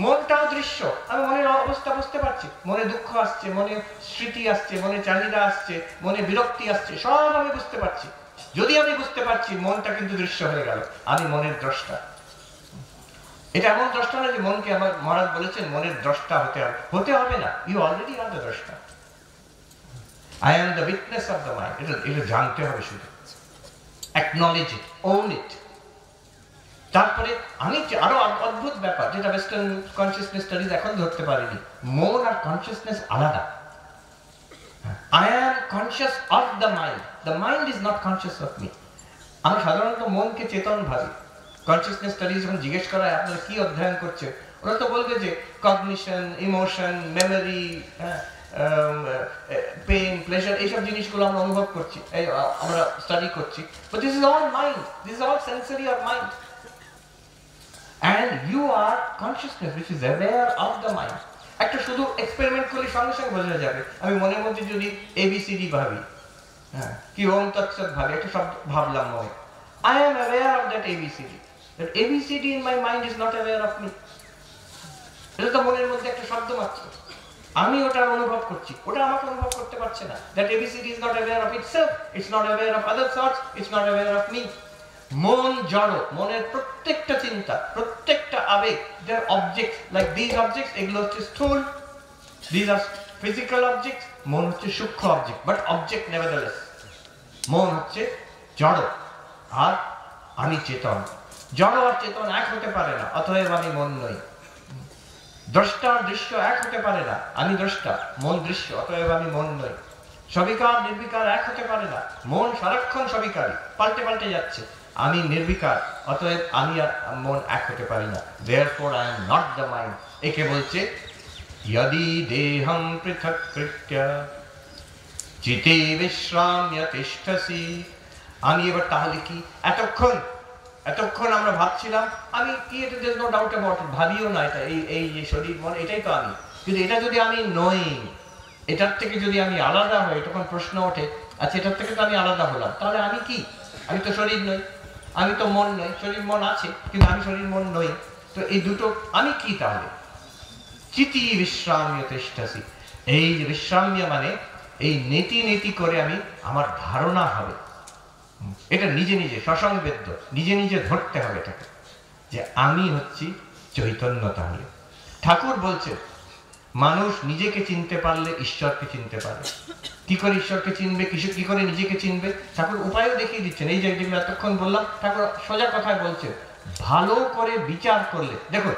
মনটাও দৃশ্য, আমি মনের অবস্থা বুঝতে পারছি। মনে দুঃখ আসছে, মনে স্মৃতি আসছে, মনে চাহিদা আসছে, মনে বিরক্তি আসছে, সব আমি বুঝতে পারছি। যদি আমি বুঝতে পারছি, মনটা কিন্তু দৃশ্য হয়ে গেল, আমি মনের দ্রষ্টা। এটা এমন দ্রষ্টা না যে মনকে আমার মহারাজ বলেছেন মনের দ্রষ্টা হতে হবে না। You already are the দ্রষ্টা। I am the witness of the mind। এটা জানতে হবে শুধু, acknowledge it, own it। তারপরে আমি আরো অদ্ভুত ব্যাপার, যেটা ওয়েস্টার্ন কনসিয়াসনেস স্টাডিজ এখন ধরতে পারেনি, মন আর কনসিয়াসনেস আলাদা। I am conscious of the mind, the mind is not conscious of me। আমরা সাধারণত মনকে চেতন ভাবি। কনসিয়াসনেস স্টাডিজ যখন জিজ্ঞেস করা হয় আপনারা কি অধ্যয়ন করছে, ওরা তো বলবে যে cognition, emotion, memory, pain, pleasure, এইসব জিনিসগুলো আমরা অনুভব করছি, আমরা স্টাডি করছি। But this is all mind, this is all sensory of mind. And you are consciousness which is aware of the mind। একটা শুধু এক্সপেরিমেন্ট করলে সঙ্গে সঙ্গে বোঝা যাবে। আমি মনের মধ্যে যদি ABCD ভাবি, হ্যাঁ, কি ওম তৎসৎ ভাবি, একটা শব্দ ভাবলাম মনে, I am aware of that ABCD। That ABCD in my mind is not aware of me। এটা তো মনের মধ্যে একটা শব্দ মাত্র। আমি ওটার অনুভব করছি, ওটা আমাকে অনুভব করতে পারছে না। That ABCD is not aware of itself, it's not aware of other thoughts, it's not aware of me. মন জড়, মনের প্রত্যেকটা চিন্তা, প্রত্যেকটা আবেগ, they are objects, like these objects, এগুলো হচ্ছে স্থূল, these are physical objects, মন হচ্ছে সূক্ষ্ম অবজেক্ট, বাট অবজেক্ট nevertheless। মন হচ্ছে জড় আর আমি চেতন। জড় আর চেতন এক হতে পারে না, অতএব আমি মন নই। দ্রষ্টা আর দৃশ্য এক হতে পারে না, আমি দ্রষ্টা, মন দৃশ্য, অতএব আমি মন নই। সবিকার নির্বিকার এক হতে পারে না, মন সারাক্ষণ সবিকারী, পাল্টে পাল্টে যাচ্ছে। আমি নির্বিকার, অতএব আমি আর মন এক হতে পারি না। Therefore I am not the mind। একে বলছে यदि देहं पृथक् कृत्य चिते विश्राम्य तिष्ठसि। আমি এবার তাহলে কি, এতক্ষণ আমরা ভাবছিলাম আমি কি, এটা there's no doubt about it, ভাবিও না এটা, এই যে শরীর মন এটাই তো আমি। কিন্তু এটা যদি আমি নই, এটার থেকে যদি আমি আলাদা হই, তখন প্রশ্ন ওঠে, আচ্ছা এটার থেকে তো আমি আলাদা হলাম, তাহলে আমি কি? আমি তো শরীর নই, আমি তো মন নই। শরীর মন আছে কিন্তু আমি শরীর মন নই, তো এই দুটো আমি কি তাহলে? চিতি বিশ্রাম্য তিষ্ঠসি, এই যে বিশ্রাম্য মানে এই নেতি নেতি করে আমি, আমার ধারণা হবে, এটা নিজে নিজে সসংবেদ্য, নিজে নিজে ধরতে হবে এটাকে, যে আমি হচ্ছি চৈতন্য। তাহলে ঠাকুর বলছে মানুষ নিজেকে চিনতে পারলে ঈশ্বরকে চিনতে পারে। কি করে ঈশ্বরকে চিনবে, কি করে নিজেকে চিনবে, ঠাকুর উপায়ও দেখিয়ে দিচ্ছেন। এই যে যেগুলো এতক্ষণ বললাম, ঠাকুর সোজা কথায় বলছে, ভালো করে বিচার করলে। দেখো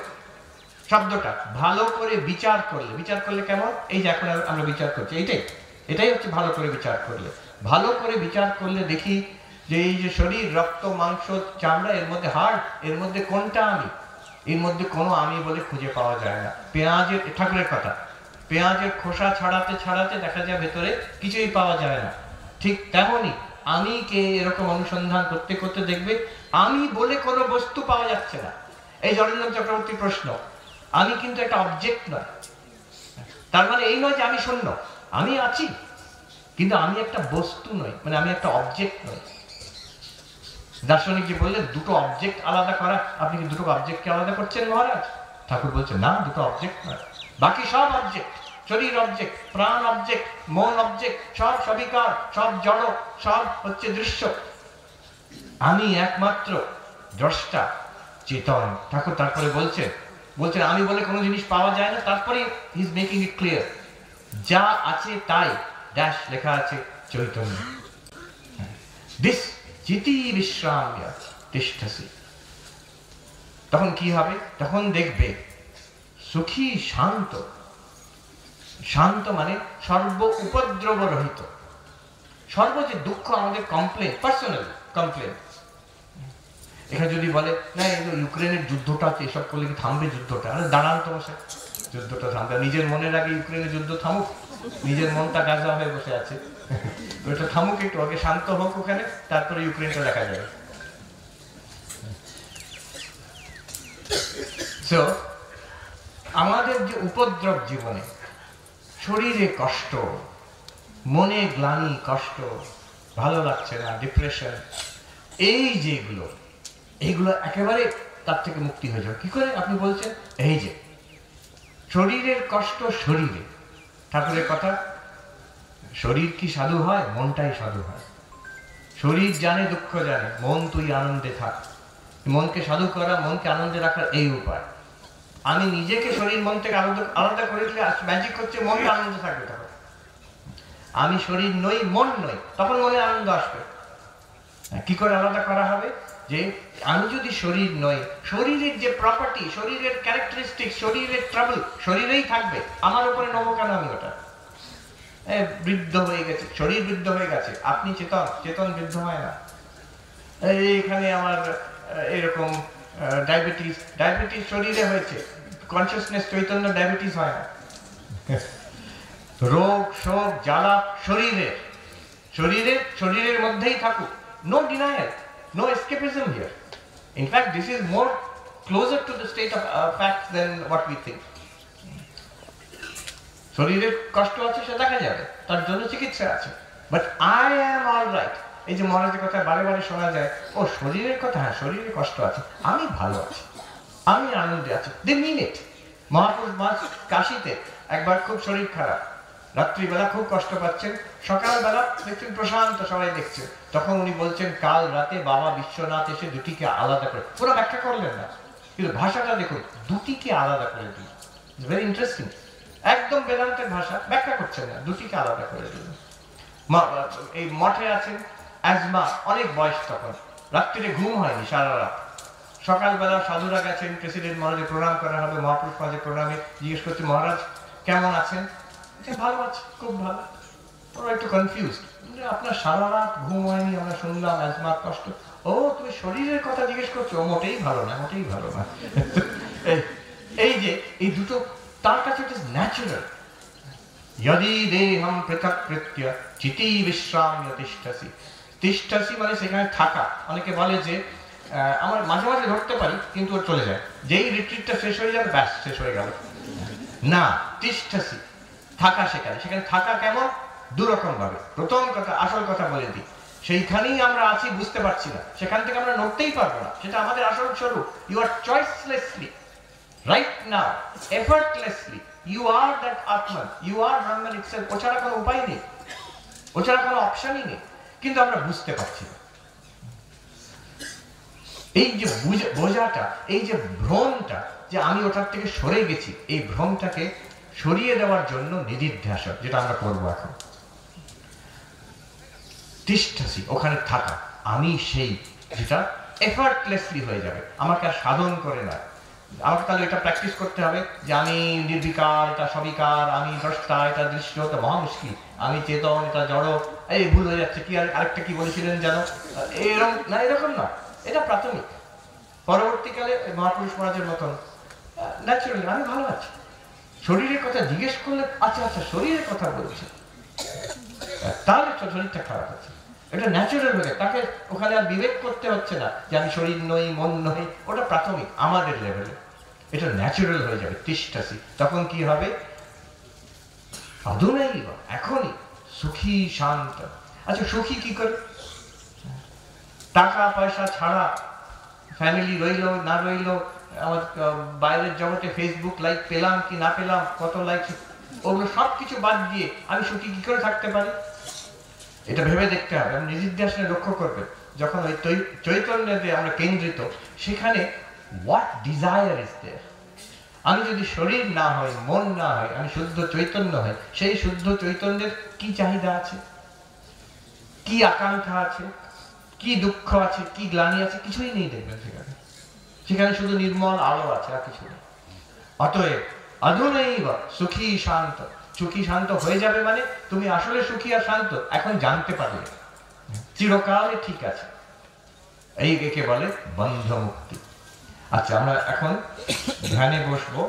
শব্দটা, ভালো করে বিচার করলে। বিচার করলে কেমন? এই যে এখন আমরা বিচার করছি, এটাই হচ্ছে ভালো করে বিচার করলে। ভালো করে বিচার করলে দেখি যে এই যে শরীর, রক্ত, মাংস, চামড়া, এর মধ্যে হাড়, এর মধ্যে কোনটা আমি? এর মধ্যে কোনো আমি বলে খুঁজে পাওয়া যায় না। পেঁয়াজের, ঠাকুরের কথা, পেঁয়াজের খোসা ছাড়াতে ছাড়াতে দেখা যায় ভেতরে কিছুই পাওয়া যায় না। ঠিক তেমনই আমি কে, এরকম অনুসন্ধান করতে করতে দেখবে আমি বলে কোনো বস্তু পাওয়া যাচ্ছে না। এই জগন্নাথ চক্রবর্তীর প্রশ্ন, আমি কিন্তু একটা অবজেক্ট নয়। তার মানে এই নয় যে আমি শূন্য, আমি আছি, কিন্তু আমি একটা বস্তু নই, মানে আমি একটা অবজেক্ট নই। দার্শনিক যে বললেন দুটো অবজেক্ট আলাদা করা, আপনি কি দুটো অবজেক্টকে আলাদা করছেন মহারাজ? ঠাকুর বলছে না, দুটো অবজেক্ট নয়, বাকি সব অবজেক্ট, শরীর অবজেক্ট, প্রাণ অবজেক্ট, মন অবজেক্ট, সব সবিকার, সব জড়, সব হচ্ছে দৃশ্য। আমি একমাত্র দ্রষ্টা, চেতন। ঠাকুর তারপরে বলছেন আমি বলে কোনো জিনিস পাওয়া যায় না। তারপরে he is making it clear, যা আছে তাই ড্যাশ লেখা আছে চৈতন্য। দিস চিতি বিশ্রাম্য তিষ্ঠসি। তখন কি হবে? তখন দেখবে সুখী, শান্ত। শান্ত মানে সর্ব উপদ্রব রহিত। সর্ব যে দুঃখ আমাদের কমপ্লেন, পার্সোনাল কমপ্লেন। এখানে যদি বলে না এই ইউক্রেনের যুদ্ধটা আছে, এসব করলে কি থামবে যুদ্ধটা? আরে দাঁড়ান তো বসে, যুদ্ধটা থামবে। নিজের মনের আগে ইউক্রেনের যুদ্ধ থামুক, নিজের মনটা গাজা হয়ে বসে আছে, ওটা থামুক একটু, আগে শান্ত হোক ওখানে, তারপরে ইউক্রেনটা দেখা যাবে। সো আমাদের যে উপদ্রব জীবনে, শরীরে কষ্ট, মনে গ্লানি, কষ্ট, ভালো লাগছে না, ডিপ্রেশন, এই যেগুলো, এইগুলো একেবারে তার থেকে মুক্তি হয়ে যাবে। কি করে আপনি বলছেন? এই যে শরীরের কষ্ট শরীরে, ঠাকুরের কথা, শরীর কি সাধু হয়? মনটাই সাধু হয়। শরীর জানে, দুঃখ জানে, মন তুই আনন্দে থাক। মনকে সাধু করা, মনকে আনন্দে রাখার এই উপায়। আমি নিজেকে শরীর মন থেকে আলাদা করে দিলে ম্যাজিক হচ্ছে, মনটা আনন্দে থাকবে। তখন আমি শরীর নই, মন নই, তখন মনে আনন্দ আসবে। কি করে আলাদা করা হবে? যে আমি যদি শরীর নই, শরীরের যে প্রপার্টি, শরীরের ক্যারেক্টারিস্টিক, শরীরের ট্রাবল শরীরেই থাকবে, আমার উপরে নেবো কেন আমি ওটা? বৃদ্ধ হয়ে গেছে, শরীর বৃদ্ধ হয়ে গেছে, আপনি চেতন, চেতন বৃদ্ধ হয় না। এখানে আমার এরকম ডায়াবেটিস শরীরে হয়েছে, কনসিয়াসনেস চৈতন্য, ডায়াবেটিস হয় না। রোগ, শোক, জ্বালা শরীরের মধ্যেই থাকুক। No denial, no escapism here. In fact, this is more closer to the state of facts than what we think. শরীরের কষ্ট আছে, সে দেখা যাবে, তার জন্য চিকিৎসা আছে। But I am all right. এই যে মহারাজের কথা বারে বারে শোনা যায়, ও শরীরের কথা, হ্যাঁ শরীরে কষ্ট আছে, আমি ভালো আছি, আমি আনন্দে আছি। They mean it. মহাপুরুষ মাঝ কাশিতে একবার খুব শরীর খারাপ, রাত্রিবেলা খুব কষ্ট পাচ্ছেন, সকালবেলা দেখছেন প্রশান্ত, সবাই দেখছেন, তখন উনি বলছেন কাল রাতে বাবা বিশ্বনাথ এসে দুটিকে আলাদা করে, পুরো ব্যাখ্যা করলেন না, কিন্তু ভাষাটা দেখুন, দুটিকে আলাদা করে দিল, ভেরি ইন্টারেস্টিং, একদম বেদান্তের ভাষা, ব্যাখ্যা করছেন না, দুটিকে আলাদা করে দিল। এই মঠে আছেন, অ্যাজমা, অনেক বয়স তখন, রাত্রিরে ঘুম হয়নি সারা রাত, সকালবেলা সাধুরা গেছেন, প্রেসিডেন্ট মহারাজে প্রণাম করা হবে, মহাপুরুষ মাঝে প্রণামে জিজ্ঞেস করছে মহারাজ কেমন আছেন? ভালো আছে, খুব ভালো। ওরা একটু কনফিউজ, আপনার সারা রাত ঘুম হয়নি, আমরা শুনলাম অ্যাজমার কষ্ট। ও তুমি শরীরের কথা জিজ্ঞেস করছো? মোটেই ভালো না, মোটেই ভালো না। এই যে এই দুটো তার কাছে ইট ইজ ন্যাচুরাল। यदि देहम पृथक कृत्य चिति विश्राम्य तिष्ठसि, তিষ্ঠসি মানে সেখানে থাকা। অনেকে বলে যে আমার মাঝে মাঝে ধরতে পারি কিন্তু ওর চলে যায়, যেই রিট্রিটটা শেষ হয়ে যাবে ব্যাস শেষ হয়ে গেল। না, তিষ্ঠসি থাকা, সেখানে সেখানে থাকা কেমন? দুরকম ভাবে। প্রথম কথা, আসল কথা বলে দিই, সেইখানেই আমরা আছি বুঝতে পারছি না, সেখান থেকে আমরা নড়তেই পারবো না, সেটা আমাদের আসল স্বরূপ। You R চয়েসলেসলি right now, এফর্টলেসলি you are that Atman, you are Brahman itself, ও ছাড়া কোনো উপায় নেই, ও ছাড়া কোনো অপশনই নেই, কিন্তু আমরা বুঝতে পারছি না। এই যে বোঝাটা, এই যে ভ্রমটা, যে আমি ওটার থেকে সরে গেছি, এই ভ্রমটাকে সরিয়ে দেওয়ার জন্য নিদিধ্যাস, যেটা আমরা করবো এখন। তিষ্ঠসি, ওখানে থাকা, আমি সেই, যেটা এফর্টলেসলি হয়ে যাবে, আমাকে আর সাধন করে না। আমাকে তাহলে এটা প্র্যাকটিস করতে হবে যে আমি নির্বিকার, এটা সবিকার, আমি দ্রষ্টা, এটা দৃশ্য, এটা মহা মুশকিল, আমি চেতন, এটা জড়, এই ভুল হয়ে যাচ্ছে। কি আরেকটা কি বলেছিলেন যেন, এরকম না, এরকম না, এটা প্রাথমিক। পরবর্তীকালে মহাপুরুষ মহারাজের মতন ন্যাচুরালি আমি ভালো আছি। শরীরের কথা জিজ্ঞেস করলে আচ্ছা আচ্ছা শরীরের কথা বলছে, তাহলে শরীরটা খারাপ আছে, এটা ন্যাচুরাল হয়ে, তাকে ওখানে আর বিবেক করতে হচ্ছে না যে আমি শরীর নই, মন নই, ওটা প্রাথমিক আমাদের লেভেলে, এটা ন্যাচুরাল হয়ে যাবে। তিষ্ঠসি, তখন কি হবে? অধুনাই এখনই সুখী শান্ত। আচ্ছা সুখী কি করে? টাকা পয়সা ছাড়া, ফ্যামিলি রইল না রইল, আমার বাইরের জগতে ফেসবুক লাইক পেলাম কি না পেলাম, কত লাইক, ওগুলো সবকিছু বাদ দিয়ে আমি সুখী কি করে থাকতে পারি? এটা ভেবে দেখতে হবে। আপনি নিদিধ্যাসনে লক্ষ্য করবেন, যখন ওই চৈতন্যে আমরা কেন্দ্রিত, সেখানে হোয়াট ডিজায়ার ইজ দেয়ার। আমি যদি শরীর না হয়, মন না হয়, আমি শুদ্ধ চৈতন্য হয়, সেই শুদ্ধ চৈতন্যের কি চাহিদা আছে, কি আকাঙ্ক্ষা আছে, কি দুঃখ আছে, কি গ্লানি আছে, কিছুই নেই দেখবেন সেখানে। সেখানে শুধু নির্মল আলো আছে, আর কিছু নেই। অতএব অধুনৈব সুখী শান্ত, সুখী শান্ত হয়ে যাবে মানে তুমি আসলে সুখী আর শান্ত এখন জানতে পারবে, চিরকালে ঠিক আছে। এই একে বলে বন্ধ মুক্তি। আচ্ছা আমরা এখন ধ্যানে বসবো।